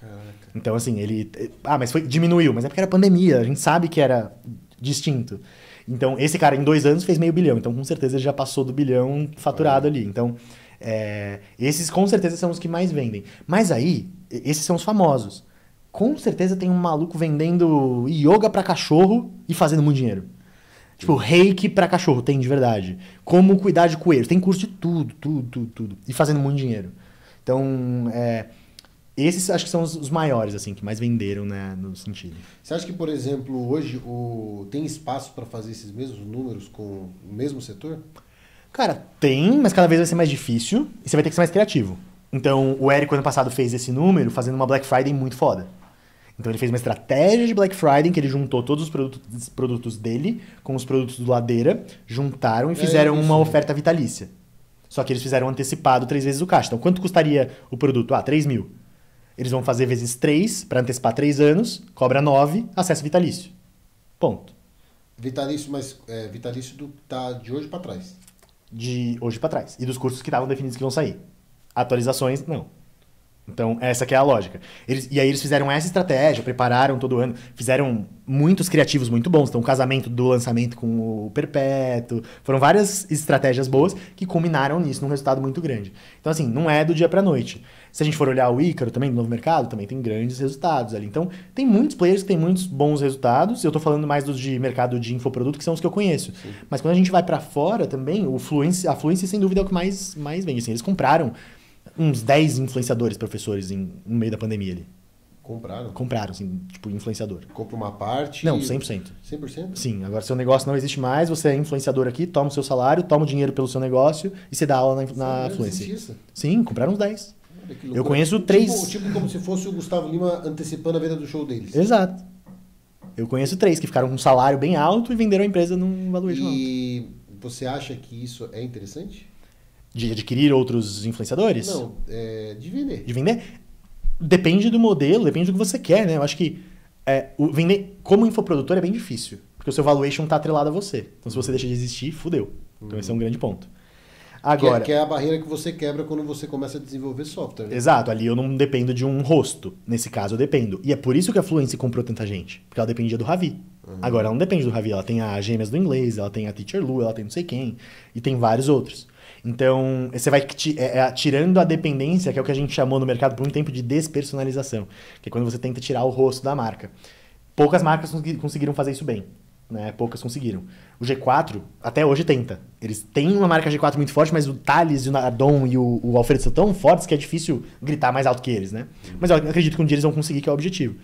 Caraca. Então, assim, ele... mas diminuiu. Mas é porque era pandemia. A gente sabe que era distinto. Então, esse cara em 2 anos fez $500 milhão. Então, com certeza, ele já passou do bilhão faturado ali. Então, esses com certeza são os que mais vendem. Mas aí, esses são os famosos. Com certeza tem um maluco vendendo yoga pra cachorro e fazendo muito dinheiro. Tipo, reiki pra cachorro, tem de verdade. Como cuidar de coelhos, tem curso de tudo. E fazendo muito dinheiro. Então, esses acho que são os maiores, assim, que mais venderam, né, no sentido. Você acha que, por exemplo, hoje tem espaço para fazer esses mesmos números com o mesmo setor? Cara, tem, mas cada vez vai ser mais difícil e você vai ter que ser mais criativo. Então, o Érico, ano passado, fez esse número fazendo uma Black Friday muito foda. Então ele fez uma estratégia de Black Friday que ele juntou todos os produtos dele com os produtos do Ladeira, juntaram e fizeram uma oferta vitalícia. Só que eles fizeram antecipado 3 vezes o caixa. Então quanto custaria o produto? 3 mil. Eles vão fazer vezes 3 para antecipar 3 anos, cobra 9, acesso vitalício. Ponto. Vitalício, mas vitalício tá de hoje para trás. De hoje para trás. E dos cursos que estavam definidos que vão sair. Atualizações, não. Então, essa que é a lógica. E aí eles fizeram essa estratégia, prepararam todo ano, fizeram muitos criativos muito bons. Então, o casamento do lançamento com o Perpétuo. Foram várias estratégias boas que culminaram nisso, num resultado muito grande. Então, assim, não é do dia pra noite. Se a gente for olhar o Ícaro também, do Novo Mercado, também tem grandes resultados ali. Então, tem muitos players que têm muitos bons resultados. Eu tô falando mais dos de mercado de infoproduto, que são os que eu conheço. Sim. Mas quando a gente vai pra fora também, a Fluency, sem dúvida, é o que mais vende. Assim, eles compraram uns 10 influenciadores, professores, no meio da pandemia ali. Compraram? Compraram, assim, tipo, influenciador. Compra uma parte? Não, 100%. 100%? Sim, agora seu negócio não existe mais, você é influenciador aqui, toma o seu salário, toma o dinheiro pelo seu negócio e você dá aula na Fluency. Isso? Sim, compraram uns 10. Eu conheço 3... Tipo como se fosse o Gustavo Lima antecipando a venda do show deles. Exato. Eu conheço 3 que ficaram com um salário bem alto e venderam a empresa num valuation alto. E você acha que isso é interessante? De adquirir outros influenciadores? Não, de vender. De vender? Depende do modelo, depende do que você quer, né? Eu acho que vender como infoprodutor é bem difícil. Porque o seu valuation tá atrelado a você. Então, se você deixa de existir, fudeu. Então, esse é um grande ponto. Agora, que é a barreira que você quebra quando você começa a desenvolver software. Né? Exato, ali eu não dependo de um rosto. Nesse caso, eu dependo. E é por isso que a Fluency comprou tanta gente. Porque ela dependia do Ravi. Agora, ela não depende do Ravi. Ela tem a Gêmeas do Inglês, ela tem a Teacher Lu, ela tem não sei quem. E tem vários outros. Então, você vai tirando a dependência, que é o que a gente chamou no mercado por um tempo de despersonalização. Que é quando você tenta tirar o rosto da marca. Poucas marcas conseguiram fazer isso bem. Né? Poucas conseguiram. O G4 até hoje tenta. Eles têm uma marca G4 muito forte, mas o Thales, o Nardon e o Alfredo são tão fortes que é difícil gritar mais alto que eles, né? Mas eu acredito que um dia eles vão conseguir, que é o objetivo.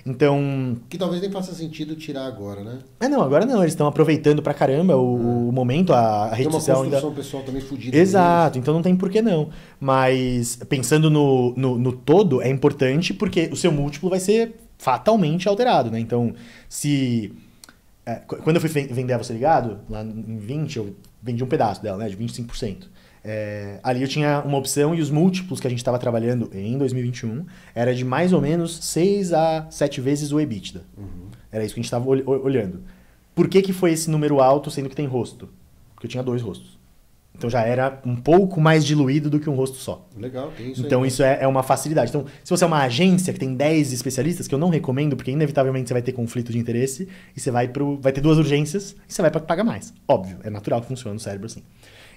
Então... Que talvez nem faça sentido tirar agora, né? Não, agora não. Eles estão aproveitando pra caramba o momento, a rede social ainda... Tem uma construção pessoal também fodida. Exato, então não tem por que não. Mas pensando no todo, é importante porque o seu múltiplo vai ser fatalmente alterado, né? Então, se... Quando eu fui vender a Você Ligado, lá em 20, eu vendi um pedaço dela, né, de 25%. Ali eu tinha uma opção e os múltiplos que a gente estava trabalhando em 2021 era de mais ou menos 6 a 7 vezes o EBITDA. Era isso que a gente estava olhando. Por que foi esse número alto, sendo que tem rosto? Porque eu tinha 2 rostos. Então já era um pouco mais diluído do que um rosto só. Legal, tem isso então aí. Isso é uma facilidade. Então, se você é uma agência que tem 10 especialistas, que eu não recomendo, porque inevitavelmente você vai ter conflito de interesse, e você vai ter 2 urgências, e você vai pagar mais. Óbvio, é natural que funcione no cérebro assim.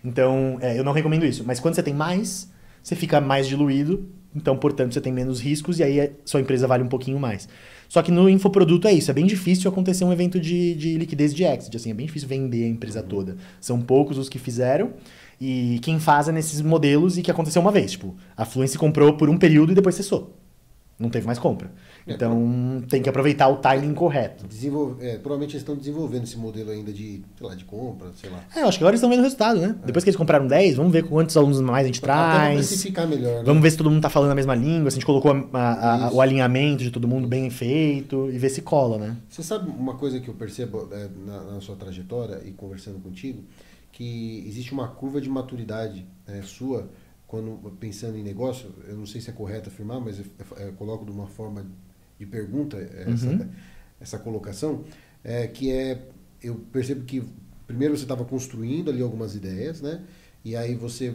Então, eu não recomendo isso. Mas quando você tem mais, você fica mais diluído, então, portanto, você tem menos riscos, e aí sua empresa vale um pouquinho mais. Só que no infoproduto é isso, é bem difícil acontecer um evento de liquidez de exit, assim, é bem difícil vender a empresa toda. São poucos os que fizeram, e quem faz é nesses modelos e que aconteceu uma vez. Tipo, a Fluency comprou por um período e depois cessou. Não teve mais compra. Então, tem que aproveitar o timing correto. Provavelmente eles estão desenvolvendo esse modelo ainda de compra, sei lá. Eu acho que agora eles estão vendo o resultado, né? Depois que eles compraram 10, vamos ver quantos alunos mais a gente traz. Até pra precificar melhor, né? Vamos ver se todo mundo está falando a mesma língua, se a gente colocou o alinhamento de todo mundo bem feito e ver se cola, né? Você sabe uma coisa que eu percebo na sua trajetória e conversando contigo, que existe uma curva de maturidade sua, quando pensando em negócio, eu não sei se é correto afirmar, mas eu coloco de uma forma de pergunta essa colocação, eu percebo que primeiro você estava construindo ali algumas ideias, né? E aí você,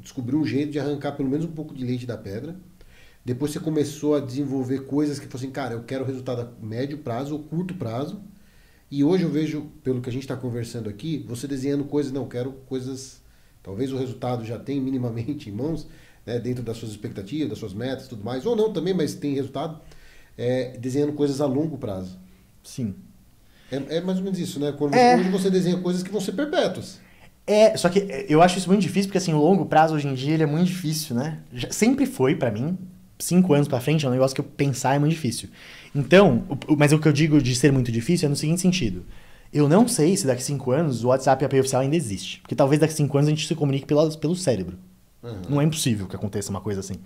descobriu um jeito de arrancar pelo menos um pouco de leite da pedra. Depois você começou a desenvolver coisas que fossem, cara, eu quero resultado a médio prazo ou curto prazo. E hoje eu vejo, pelo que a gente está conversando aqui, você desenhando coisas, não, quero coisas, talvez o resultado já tenha minimamente em mãos, né, dentro das suas expectativas, das suas metas e tudo mais, ou não também, mas tem resultado, desenhando coisas a longo prazo. Sim. É mais ou menos isso, né? Hoje você desenha coisas que vão ser perpétuas. Só que eu acho isso muito difícil, porque assim, o longo prazo hoje em dia ele é muito difícil, né? Sempre foi pra mim, 5 anos pra frente é um negócio que eu pensar é muito difícil. Então, mas o que eu digo de ser muito difícil é no seguinte sentido. Eu não sei se daqui 5 anos o WhatsApp API oficial ainda existe. Porque talvez daqui 5 anos a gente se comunique pelo cérebro. Não é impossível que aconteça uma coisa assim.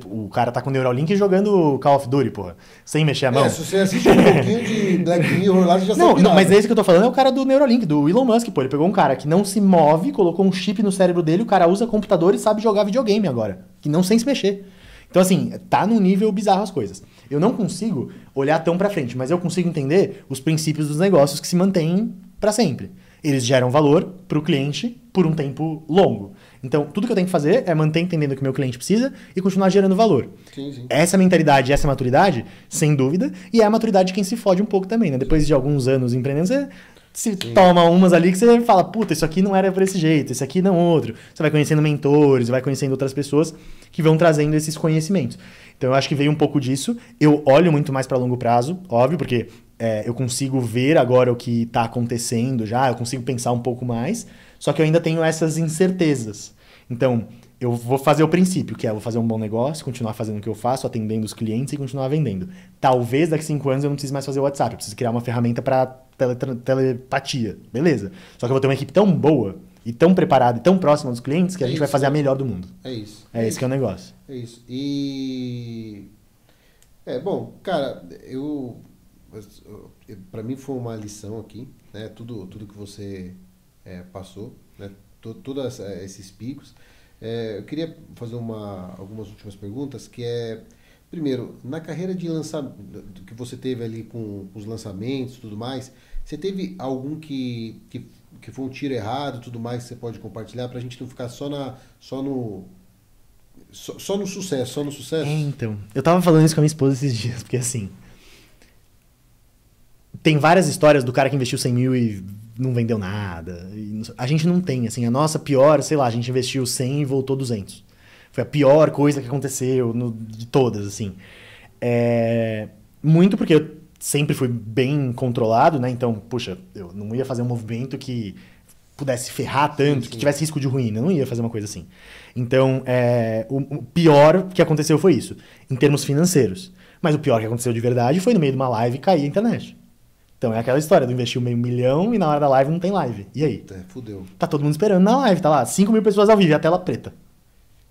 O cara tá com o Neuralink jogando Call of Duty, porra. Sem mexer a mão. Se você assiste um pouquinho de Black Mirror lá, você já sabe. Não, mas esse que eu tô falando é o cara do Neuralink, do Elon Musk, pô. Ele pegou um cara que não se move, colocou um chip no cérebro dele, o cara usa computador e sabe jogar videogame agora. Que não sem se mexer. Então, assim, tá num nível bizarro as coisas. Eu não consigo olhar tão pra frente, mas eu consigo entender os princípios dos negócios que se mantêm pra sempre. Eles geram valor pro cliente por um tempo longo. Então, tudo que eu tenho que fazer é manter entendendo o que o meu cliente precisa e continuar gerando valor. Sim. Essa mentalidade, essa maturidade, sem dúvida, e é a maturidade de quem se fode um pouco também, né? Depois de alguns anos empreendendo, você se toma umas ali que você fala, puta, isso aqui não era por esse jeito, isso aqui não outro. Você vai conhecendo mentores, vai conhecendo outras pessoas que vão trazendo esses conhecimentos. Então, eu acho que veio um pouco disso. Eu olho muito mais para longo prazo, óbvio, porque eu consigo ver agora o que está acontecendo já, eu consigo pensar um pouco mais, só que eu ainda tenho essas incertezas. Então, eu vou fazer o princípio, que é eu vou fazer um bom negócio, continuar fazendo o que eu faço, atendendo os clientes e continuar vendendo. Talvez daqui 5 anos eu não precise mais fazer o WhatsApp, eu preciso criar uma ferramenta para telepatia, beleza? Só que eu vou ter uma equipe tão boa e tão preparada e tão próxima dos clientes que a gente vai fazer a melhor do mundo. É isso. É esse que é o negócio. É isso. E... bom, cara, para mim foi uma lição aqui, né? Tudo que você passou, né? Todos esses picos. Eu queria fazer algumas últimas perguntas, que Primeiro, na carreira de lançamento que você teve ali com os lançamentos e tudo mais, você teve algum que foi um tiro errado e tudo mais que você pode compartilhar pra gente não ficar só no sucesso, só no sucesso? Então, eu tava falando isso com a minha esposa esses dias, porque assim, tem várias histórias do cara que investiu 100 mil e não vendeu nada. A gente não tem, assim, a nossa pior, sei lá, a gente investiu 100 e voltou 200. Foi a pior coisa que aconteceu de todas, assim. Muito porque eu sempre fui bem controlado, né? Então, puxa, eu não ia fazer um movimento que pudesse ferrar tanto, sim. que tivesse risco de ruína. Eu não ia fazer uma coisa assim. Então, o pior que aconteceu foi isso, em termos financeiros. Mas o pior que aconteceu de verdade foi no meio de uma live cair a internet. Então é aquela história do investir meio milhão e na hora da live não tem live. E aí? Fudeu. Tá todo mundo esperando na live, tá lá, 5 mil pessoas ao vivo e a tela preta.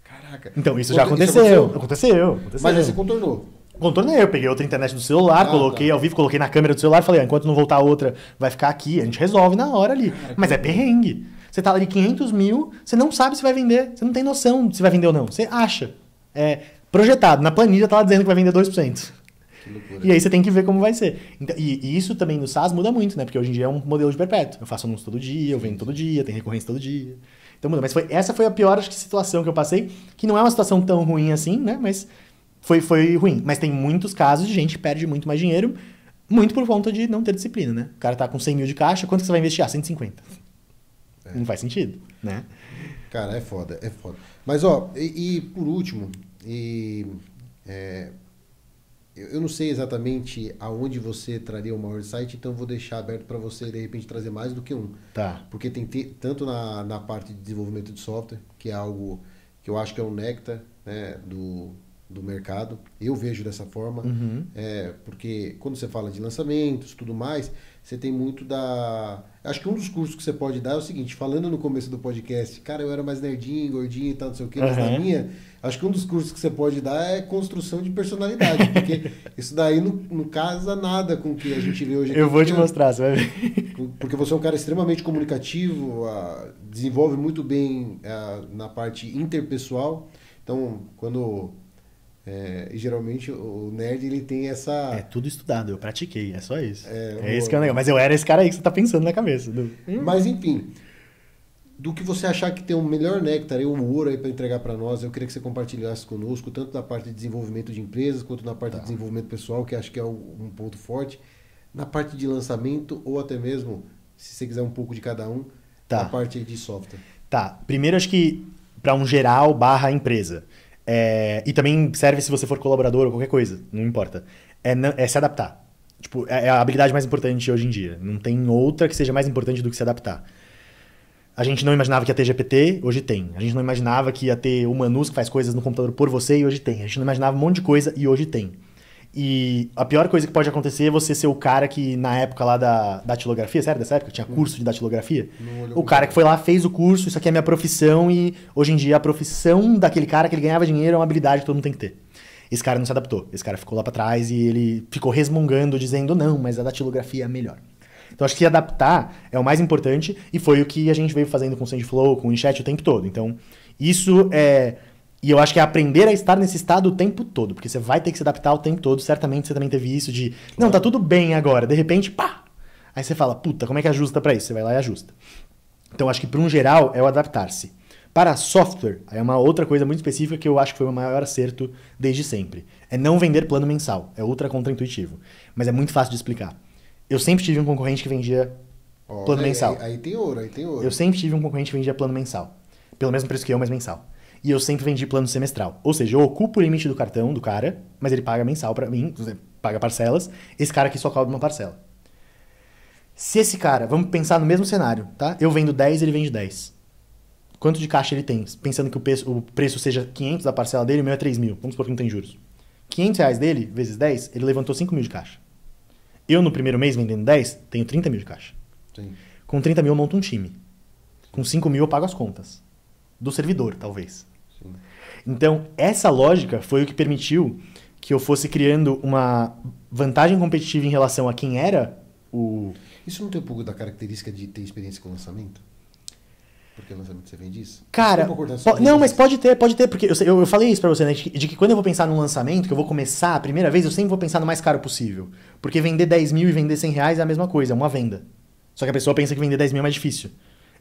Caraca. Então isso já aconteceu. Aconteceu. Mas aí você contornou. Contornei, eu peguei outra internet do celular, coloquei ao vivo, coloquei na câmera do celular e falei, enquanto não voltar a outra, vai ficar aqui. A gente resolve na hora ali. Mas é perrengue. Você tá ali 500 mil, você não sabe se vai vender. Você não tem noção se vai vender ou não. Você acha. Projetado. Na planilha tá lá dizendo que vai vender 2%. E aí você tem que ver como vai ser. Então, e isso também no SaaS muda muito, né? Porque hoje em dia é um modelo de perpétuo. Eu faço anúncio todo dia, eu vendo todo dia, tem recorrência todo dia. Então muda. Mas essa foi a pior, acho que, situação que eu passei, que não é uma situação tão ruim assim, né? Mas foi ruim. Mas tem muitos casos de gente que perde muito mais dinheiro, muito por conta de não ter disciplina, né? O cara tá com 100 mil de caixa, quanto que você vai investir? 150. Não faz sentido, né? Cara, é foda. Mas, ó, e por último, eu não sei exatamente aonde você traria o maior site, então eu vou deixar aberto para você, de repente, trazer mais do que um. Tá. Porque tem tanto na parte de desenvolvimento de software, que é algo que eu acho que é um néctar, né, do mercado. Eu vejo dessa forma. Porque quando você fala de lançamentos e tudo mais, você tem muito da... Acho que um dos cursos que você pode dar é o seguinte, falando no começo do podcast, cara, eu era mais nerdinho, gordinho e tal, não sei o quê, mas na minha, acho que um dos cursos que você pode dar é construção de personalidade, porque isso daí não casa nada com o que a gente vê hoje aqui. Eu vou te mostrar, você vai ver. Porque você é um cara extremamente comunicativo, desenvolve muito bem na parte interpessoal, então, e geralmente o nerd ele tem essa... É tudo estudado, eu pratiquei, é só isso. É esse que é o negócio. Mas eu era esse cara aí que você tá pensando na cabeça. Mas enfim, do que você achar que tem um melhor néctar e um ouro aí para entregar para nós, eu queria que você compartilhasse conosco, tanto na parte de desenvolvimento de empresas, quanto na parte de desenvolvimento pessoal, que acho que é um ponto forte, na parte de lançamento, ou até mesmo, se você quiser um pouco de cada um, na parte de software. Tá, primeiro acho que para um geral / empresa. E também serve se você for colaborador ou qualquer coisa, não importa. É se adaptar. Tipo, é a habilidade mais importante hoje em dia. Não tem outra que seja mais importante do que se adaptar. A gente não imaginava que ia ter GPT, hoje tem. A gente não imaginava que ia ter o Manus que faz coisas no computador por você, e hoje tem. A gente não imaginava um monte de coisa, e hoje tem. E a pior coisa que pode acontecer é você ser o cara que, na época lá da datilografia, sério, dessa época, tinha curso de datilografia? O cara que foi lá, fez o curso, isso aqui é minha profissão, e hoje em dia a profissão daquele cara que ele ganhava dinheiro é uma habilidade que todo mundo tem que ter. Esse cara não se adaptou, esse cara ficou lá pra trás e ele ficou resmungando, dizendo, não, mas a datilografia é melhor. Então acho que adaptar é o mais importante, e foi o que a gente veio fazendo com o SendFlow, com o InChat o tempo todo. Então isso é... E eu acho que é aprender a estar nesse estado o tempo todo, porque você vai ter que se adaptar o tempo todo. Certamente você também teve isso de, não, tá tudo bem agora, de repente, pá! Aí você fala, puta, como é que ajusta pra isso? Você vai lá e ajusta. Então acho que para um geral é o adaptar-se. Para software, é uma outra coisa muito específica que eu acho que foi o maior acerto desde sempre. É não vender plano mensal. É ultra contraintuitivo. Mas é muito fácil de explicar. Eu sempre tive um concorrente que vendia plano mensal. Aí tem ouro. Eu sempre tive um concorrente que vendia plano mensal. Pelo mesmo preço que eu, mas mensal. E eu sempre vendi plano semestral. Ou seja, eu ocupo o limite do cartão do cara, mas ele paga mensal pra mim, paga parcelas. Esse cara aqui só cobra uma parcela. Se esse cara, vamos pensar no mesmo cenário, tá? Eu vendo 10, ele vende 10. Quanto de caixa ele tem? Pensando que o preço seja 500 da parcela dele, o meu é 3 mil. Vamos supor que não tem juros. 500 reais dele, vezes 10, ele levantou 5 mil de caixa. Eu, no primeiro mês, vendendo 10, tenho 30 mil de caixa. Sim. Com 30 mil eu monto um time. Com 5 mil eu pago as contas. Do servidor, talvez. Sim. Então, essa lógica foi o que permitiu que eu fosse criando uma vantagem competitiva em relação a quem era o... Isso não tem um pouco da característica de ter experiência com lançamento? Porque lançamento você vende isso? Cara, não, mas pode ter, porque eu falei isso pra você, né? De que quando eu vou pensar num lançamento, que eu vou começar a primeira vez, eu sempre vou pensar no mais caro possível. Porque vender 10 mil e vender 100 reais é a mesma coisa, é uma venda. Só que a pessoa pensa que vender 10 mil é mais difícil.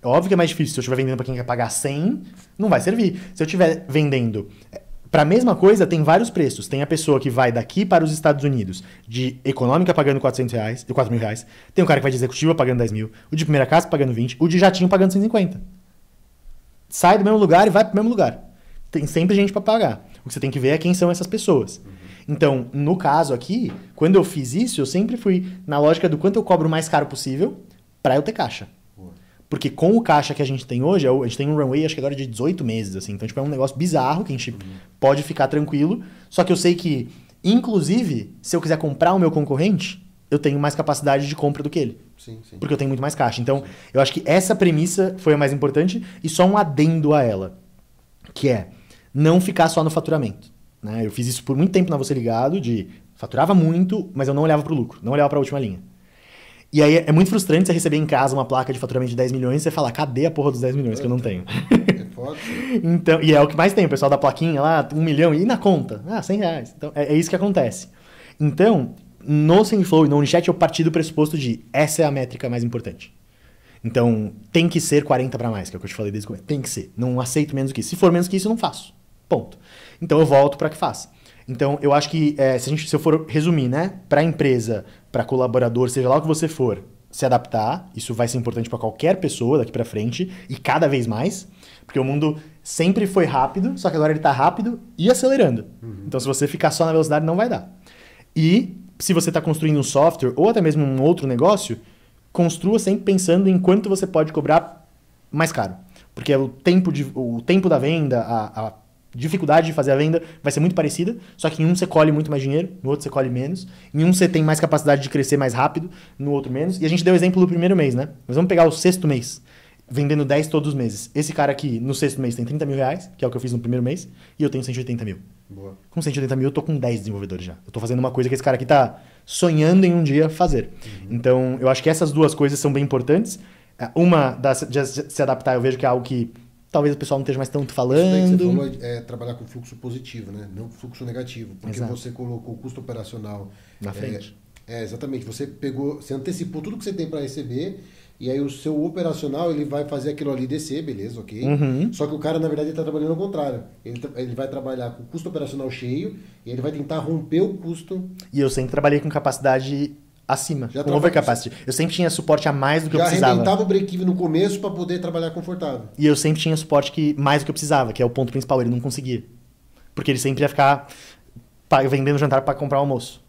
É óbvio que é mais difícil. Se eu estiver vendendo pra quem quer pagar 100, não vai servir. Se eu estiver vendendo pra mesma coisa, tem vários preços. Tem a pessoa que vai daqui para os Estados Unidos de econômica pagando 400 reais, 4 mil reais. Tem o cara que vai de executiva pagando 10 mil. O de primeira casa pagando 20. O de jatinho pagando 150. Sai do mesmo lugar e vai pro mesmo lugar. Tem sempre gente para pagar. O que você tem que ver é quem são essas pessoas. Então, no caso aqui, quando eu fiz isso, eu sempre fui na lógica do quanto eu cobro o mais caro possível para eu ter caixa. Porque com o caixa que a gente tem hoje, a gente tem um runway acho que agora de 18 meses, assim. Então, tipo, é um negócio bizarro que a gente pode ficar tranquilo. Só que eu sei que, inclusive, se eu quiser comprar o meu concorrente, eu tenho mais capacidade de compra do que ele. Sim. Porque eu tenho muito mais caixa. Então, eu acho que essa premissa foi a mais importante e só um adendo a ela, que é não ficar só no faturamento. Né? Eu fiz isso por muito tempo na Você Ligado, de faturava muito, mas eu não olhava para o lucro, não olhava para a última linha. E aí é muito frustrante você receber em casa uma placa de faturamento de 10 milhões e você falar, cadê a porra dos 10 milhões que eu não tenho? É foda. Então, e é o que mais tem, o pessoal da plaquinha lá, 1 milhão, e na conta? 100 reais. Então, é isso que acontece. Então, no SendFlow e no OniChat eu parti do pressuposto de essa é a métrica mais importante. Então, tem que ser 40 para mais, que é o que eu te falei desde o começo. Tem que ser. Não aceito menos que isso. Se for menos que isso, eu não faço. Ponto. Então, eu volto para que faça. Então, eu acho que se eu for resumir, né, para a empresa, para colaborador, seja lá o que você for, se adaptar, isso vai ser importante para qualquer pessoa daqui para frente e cada vez mais, porque o mundo sempre foi rápido, só que agora ele está rápido e acelerando. Então, se você ficar só na velocidade, não vai dar. E se você está construindo um software ou até mesmo um outro negócio, construa sempre pensando em quanto você pode cobrar mais caro. Porque o tempo da venda, a dificuldade de fazer a venda vai ser muito parecida, só que em um você colhe muito mais dinheiro, no outro você colhe menos, em um você tem mais capacidade de crescer mais rápido, no outro menos. E a gente deu o exemplo do primeiro mês, né? Mas vamos pegar o sexto mês, vendendo 10 todos os meses. Esse cara aqui, no sexto mês, tem 30 mil reais, que é o que eu fiz no primeiro mês, e eu tenho 180 mil. Boa. Com 180 mil eu tô com 10 desenvolvedores já. Eu tô fazendo uma coisa que esse cara aqui tá sonhando em um dia fazer. Então, eu acho que essas duas coisas são bem importantes. Uma, de se adaptar, eu vejo que é algo que talvez o pessoal não esteja mais tanto falando. Isso daí que você falou é trabalhar com fluxo positivo, né? Não fluxo negativo. Porque Exato. você colocou o custo operacional Na frente. Exatamente. Você antecipou tudo que você tem para receber e aí o seu operacional ele vai fazer aquilo ali descer, beleza, ok. Só que o cara, na verdade, está trabalhando ao contrário. Ele vai trabalhar com o custo operacional cheio e ele vai tentar romper o custo. E eu sempre trabalhei com capacidade acima, com overcapacity. Eu sempre tinha suporte a mais do que eu precisava. Já arrebentava o break-even no começo para poder trabalhar confortável. E eu sempre tinha suporte mais do que eu precisava, que é o ponto principal. Ele não conseguia. Porque ele sempre ia ficar vendendo jantar para comprar almoço.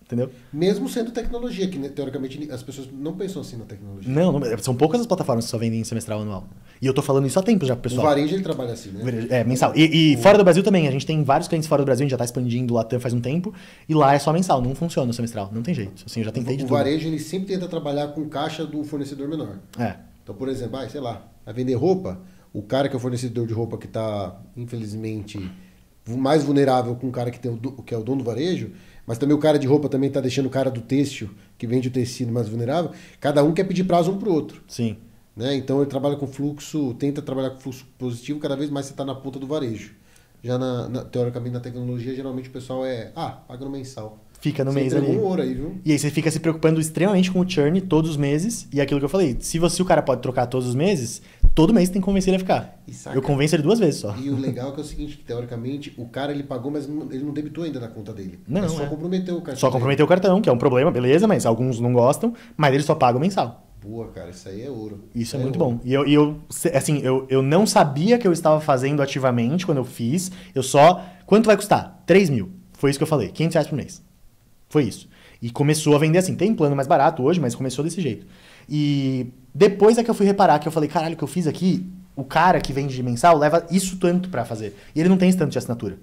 Entendeu? Mesmo sendo tecnologia, que teoricamente as pessoas não pensam assim na tecnologia. Não, são poucas as plataformas que só vendem semestral anual. E eu tô falando isso há tempo já pro pessoal. O varejo ele trabalha assim, né? Mensal. E fora do Brasil também. A gente tem vários clientes fora do Brasil, a gente já tá expandindo o Latam faz um tempo. E lá é só mensal, não funciona o semestral. Não tem jeito. Assim, eu já tentei de tudo. O varejo ele sempre tenta trabalhar com caixa do fornecedor menor. Então, por exemplo, sei lá, vai vender roupa, o cara que é o fornecedor de roupa que tá, infelizmente, mais vulnerável com o cara que é o dono do varejo, mas também o cara de roupa também está deixando o cara do têxtil, que vende o tecido, mais vulnerável. Cada um quer pedir prazo um para o outro. Sim. Né? Então ele trabalha com fluxo, tenta trabalhar com fluxo positivo, cada vez mais você está na ponta do varejo. Já teoricamente na tecnologia, geralmente o pessoal paga no mensal. Fica no mês ali. Um ouro aí, viu? E aí você fica se preocupando extremamente com o churn todos os meses. E aquilo que eu falei, se o cara pode trocar todos os meses, todo mês tem que convencer ele a ficar. Eu convenço ele 2 vezes só. E o legal é que é o seguinte, que teoricamente o cara ele pagou, mas ele não debitou ainda na conta dele. Não, só comprometeu o cartão. Só comprometeu o cartão, que é um problema, beleza, mas alguns não gostam, mas ele só paga o mensal. Boa, cara, isso aí é ouro. Isso é muito bom. E eu não sabia que eu estava fazendo ativamente quando eu fiz. Quanto vai custar? 3 mil. Foi isso que eu falei, 500 reais por mês. Foi isso. E começou a vender assim. Tem plano mais barato hoje, mas começou desse jeito. E depois é que eu fui reparar que eu falei, caralho, o que eu fiz aqui, o cara que vende de mensal leva isso tanto pra fazer. E ele não tem esse tanto de assinatura.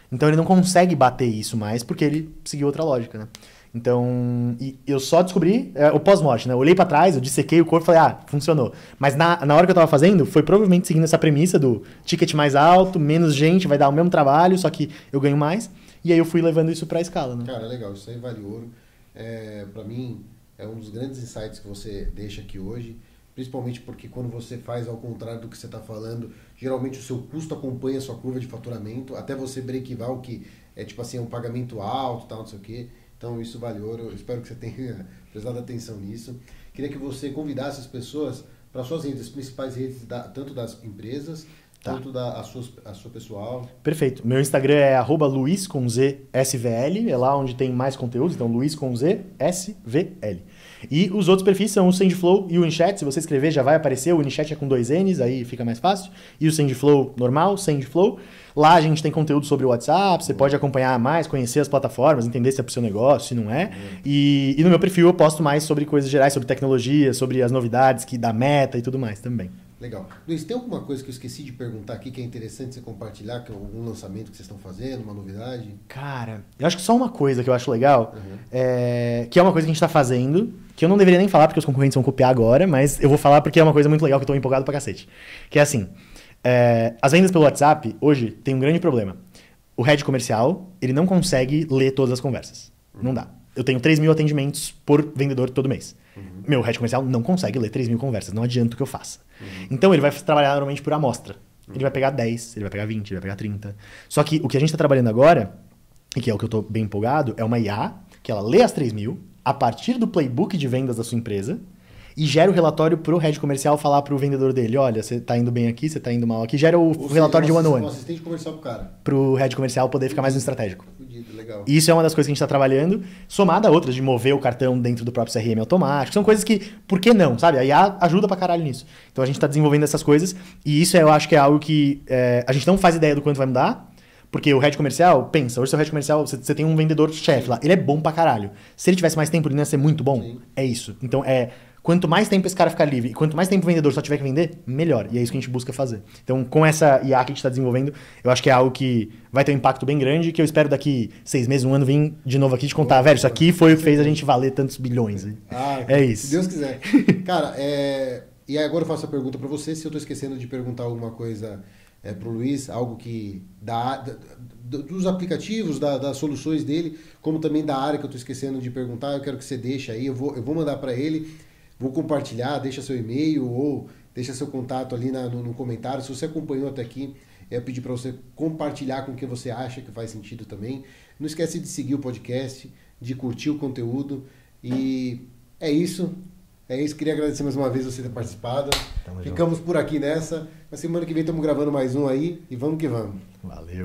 Então ele não consegue bater isso mais porque ele seguiu outra lógica, né? Então, eu só descobri o pós-morte, né? Eu olhei pra trás, eu dissequei o corpo e falei, funcionou. Mas na hora que eu tava fazendo, foi provavelmente seguindo essa premissa do ticket mais alto, menos gente, vai dar o mesmo trabalho, só que eu ganho mais. E aí eu fui levando isso pra escala, né? Cara, legal, isso aí vale ouro. Pra mim, é um dos grandes insights que você deixa aqui hoje. principalmente porque quando você faz ao contrário do que você está falando, geralmente o seu custo acompanha a sua curva de faturamento, até você break-even, o que é tipo assim, um pagamento alto, tal, não sei o quê. Então isso vale ouro, eu espero que você tenha prestado atenção nisso. Queria que você convidasse as pessoas para suas redes, as principais redes, tanto das empresas, tanto a sua pessoal. Perfeito. Meu Instagram é @luiz_svl, é lá onde tem mais conteúdo, então luiz_svl. E os outros perfis são o Sendflow e o Unichat. Se você escrever, já vai aparecer. O Unichat é com 2 N's, aí fica mais fácil. E o Sendflow normal, Sendflow. Lá a gente tem conteúdo sobre o WhatsApp, você pode acompanhar mais, conhecer as plataformas, entender se é pro seu negócio, se não é. E no meu perfil eu posto mais sobre coisas gerais, sobre tecnologia, sobre as novidades da Meta e tudo mais também. Legal. Luiz, tem alguma coisa que eu esqueci de perguntar aqui que é interessante você compartilhar, que é algum lançamento que vocês estão fazendo, uma novidade? Cara, eu acho que só uma coisa que eu acho legal, que é uma coisa que a gente tá fazendo, que eu não deveria nem falar porque os concorrentes vão copiar agora, mas eu vou falar porque é uma coisa muito legal que eu tô empolgado pra cacete. Que é assim, as vendas pelo WhatsApp, hoje, tem um grande problema. O head comercial, ele não consegue ler todas as conversas. Não dá. Eu tenho 3.000 atendimentos por vendedor todo mês. Meu head comercial não consegue ler 3.000 conversas, não adianta o que eu faça. Então ele vai trabalhar normalmente por amostra. Ele vai pegar 10, ele vai pegar 20, ele vai pegar 30. Só que o que a gente está trabalhando agora, e que é o que eu estou bem empolgado, é uma IA, que ela lê as 3.000 a partir do playbook de vendas da sua empresa e gera o relatório pro head comercial falar pro vendedor dele, olha, você tá indo bem aqui, você tá indo mal aqui. Gera o relatório de one-on-one. Um assistente comercial pro cara. Pro head comercial poder ficar mais no estratégico. Legal. Isso é uma das coisas que a gente está trabalhando, somada a outras, de mover o cartão dentro do próprio CRM automático. São coisas que, por que não, sabe? A IA ajuda pra caralho nisso. Então a gente está desenvolvendo essas coisas e isso eu acho que é algo que a gente não faz ideia do quanto vai mudar, porque o head comercial, pensa, hoje seu head comercial, você tem um vendedor-chefe lá, ele é bom pra caralho. Se ele tivesse mais tempo, ele ia ser muito bom. Sim. É isso. Então quanto mais tempo esse cara ficar livre e quanto mais tempo o vendedor só tiver que vender, melhor. E é isso que a gente busca fazer. Então, com essa IA que a gente está desenvolvendo, eu acho que é algo que vai ter um impacto bem grande, que eu espero daqui 6 meses, 1 ano, vir de novo aqui te contar. Velho, isso aqui foi o que fez a gente valer tantos bilhões. É isso. Se Deus quiser. Cara, e agora eu faço a pergunta para você, se eu estou esquecendo de perguntar alguma coisa pro Luiz, algo que dos aplicativos, das soluções dele, como também da área que eu estou esquecendo de perguntar, eu quero que você deixe aí, eu vou mandar para ele. Vou compartilhar, deixa seu e-mail ou deixa seu contato ali no comentário. Se você acompanhou até aqui, eu pedir para você compartilhar com quem você acha que faz sentido também. Não esquece de seguir o podcast, de curtir o conteúdo. E é isso. Queria agradecer mais uma vez você ter participado. Ficamos por aqui nessa. Na semana que vem estamos gravando mais um aí e vamos que vamos. Valeu.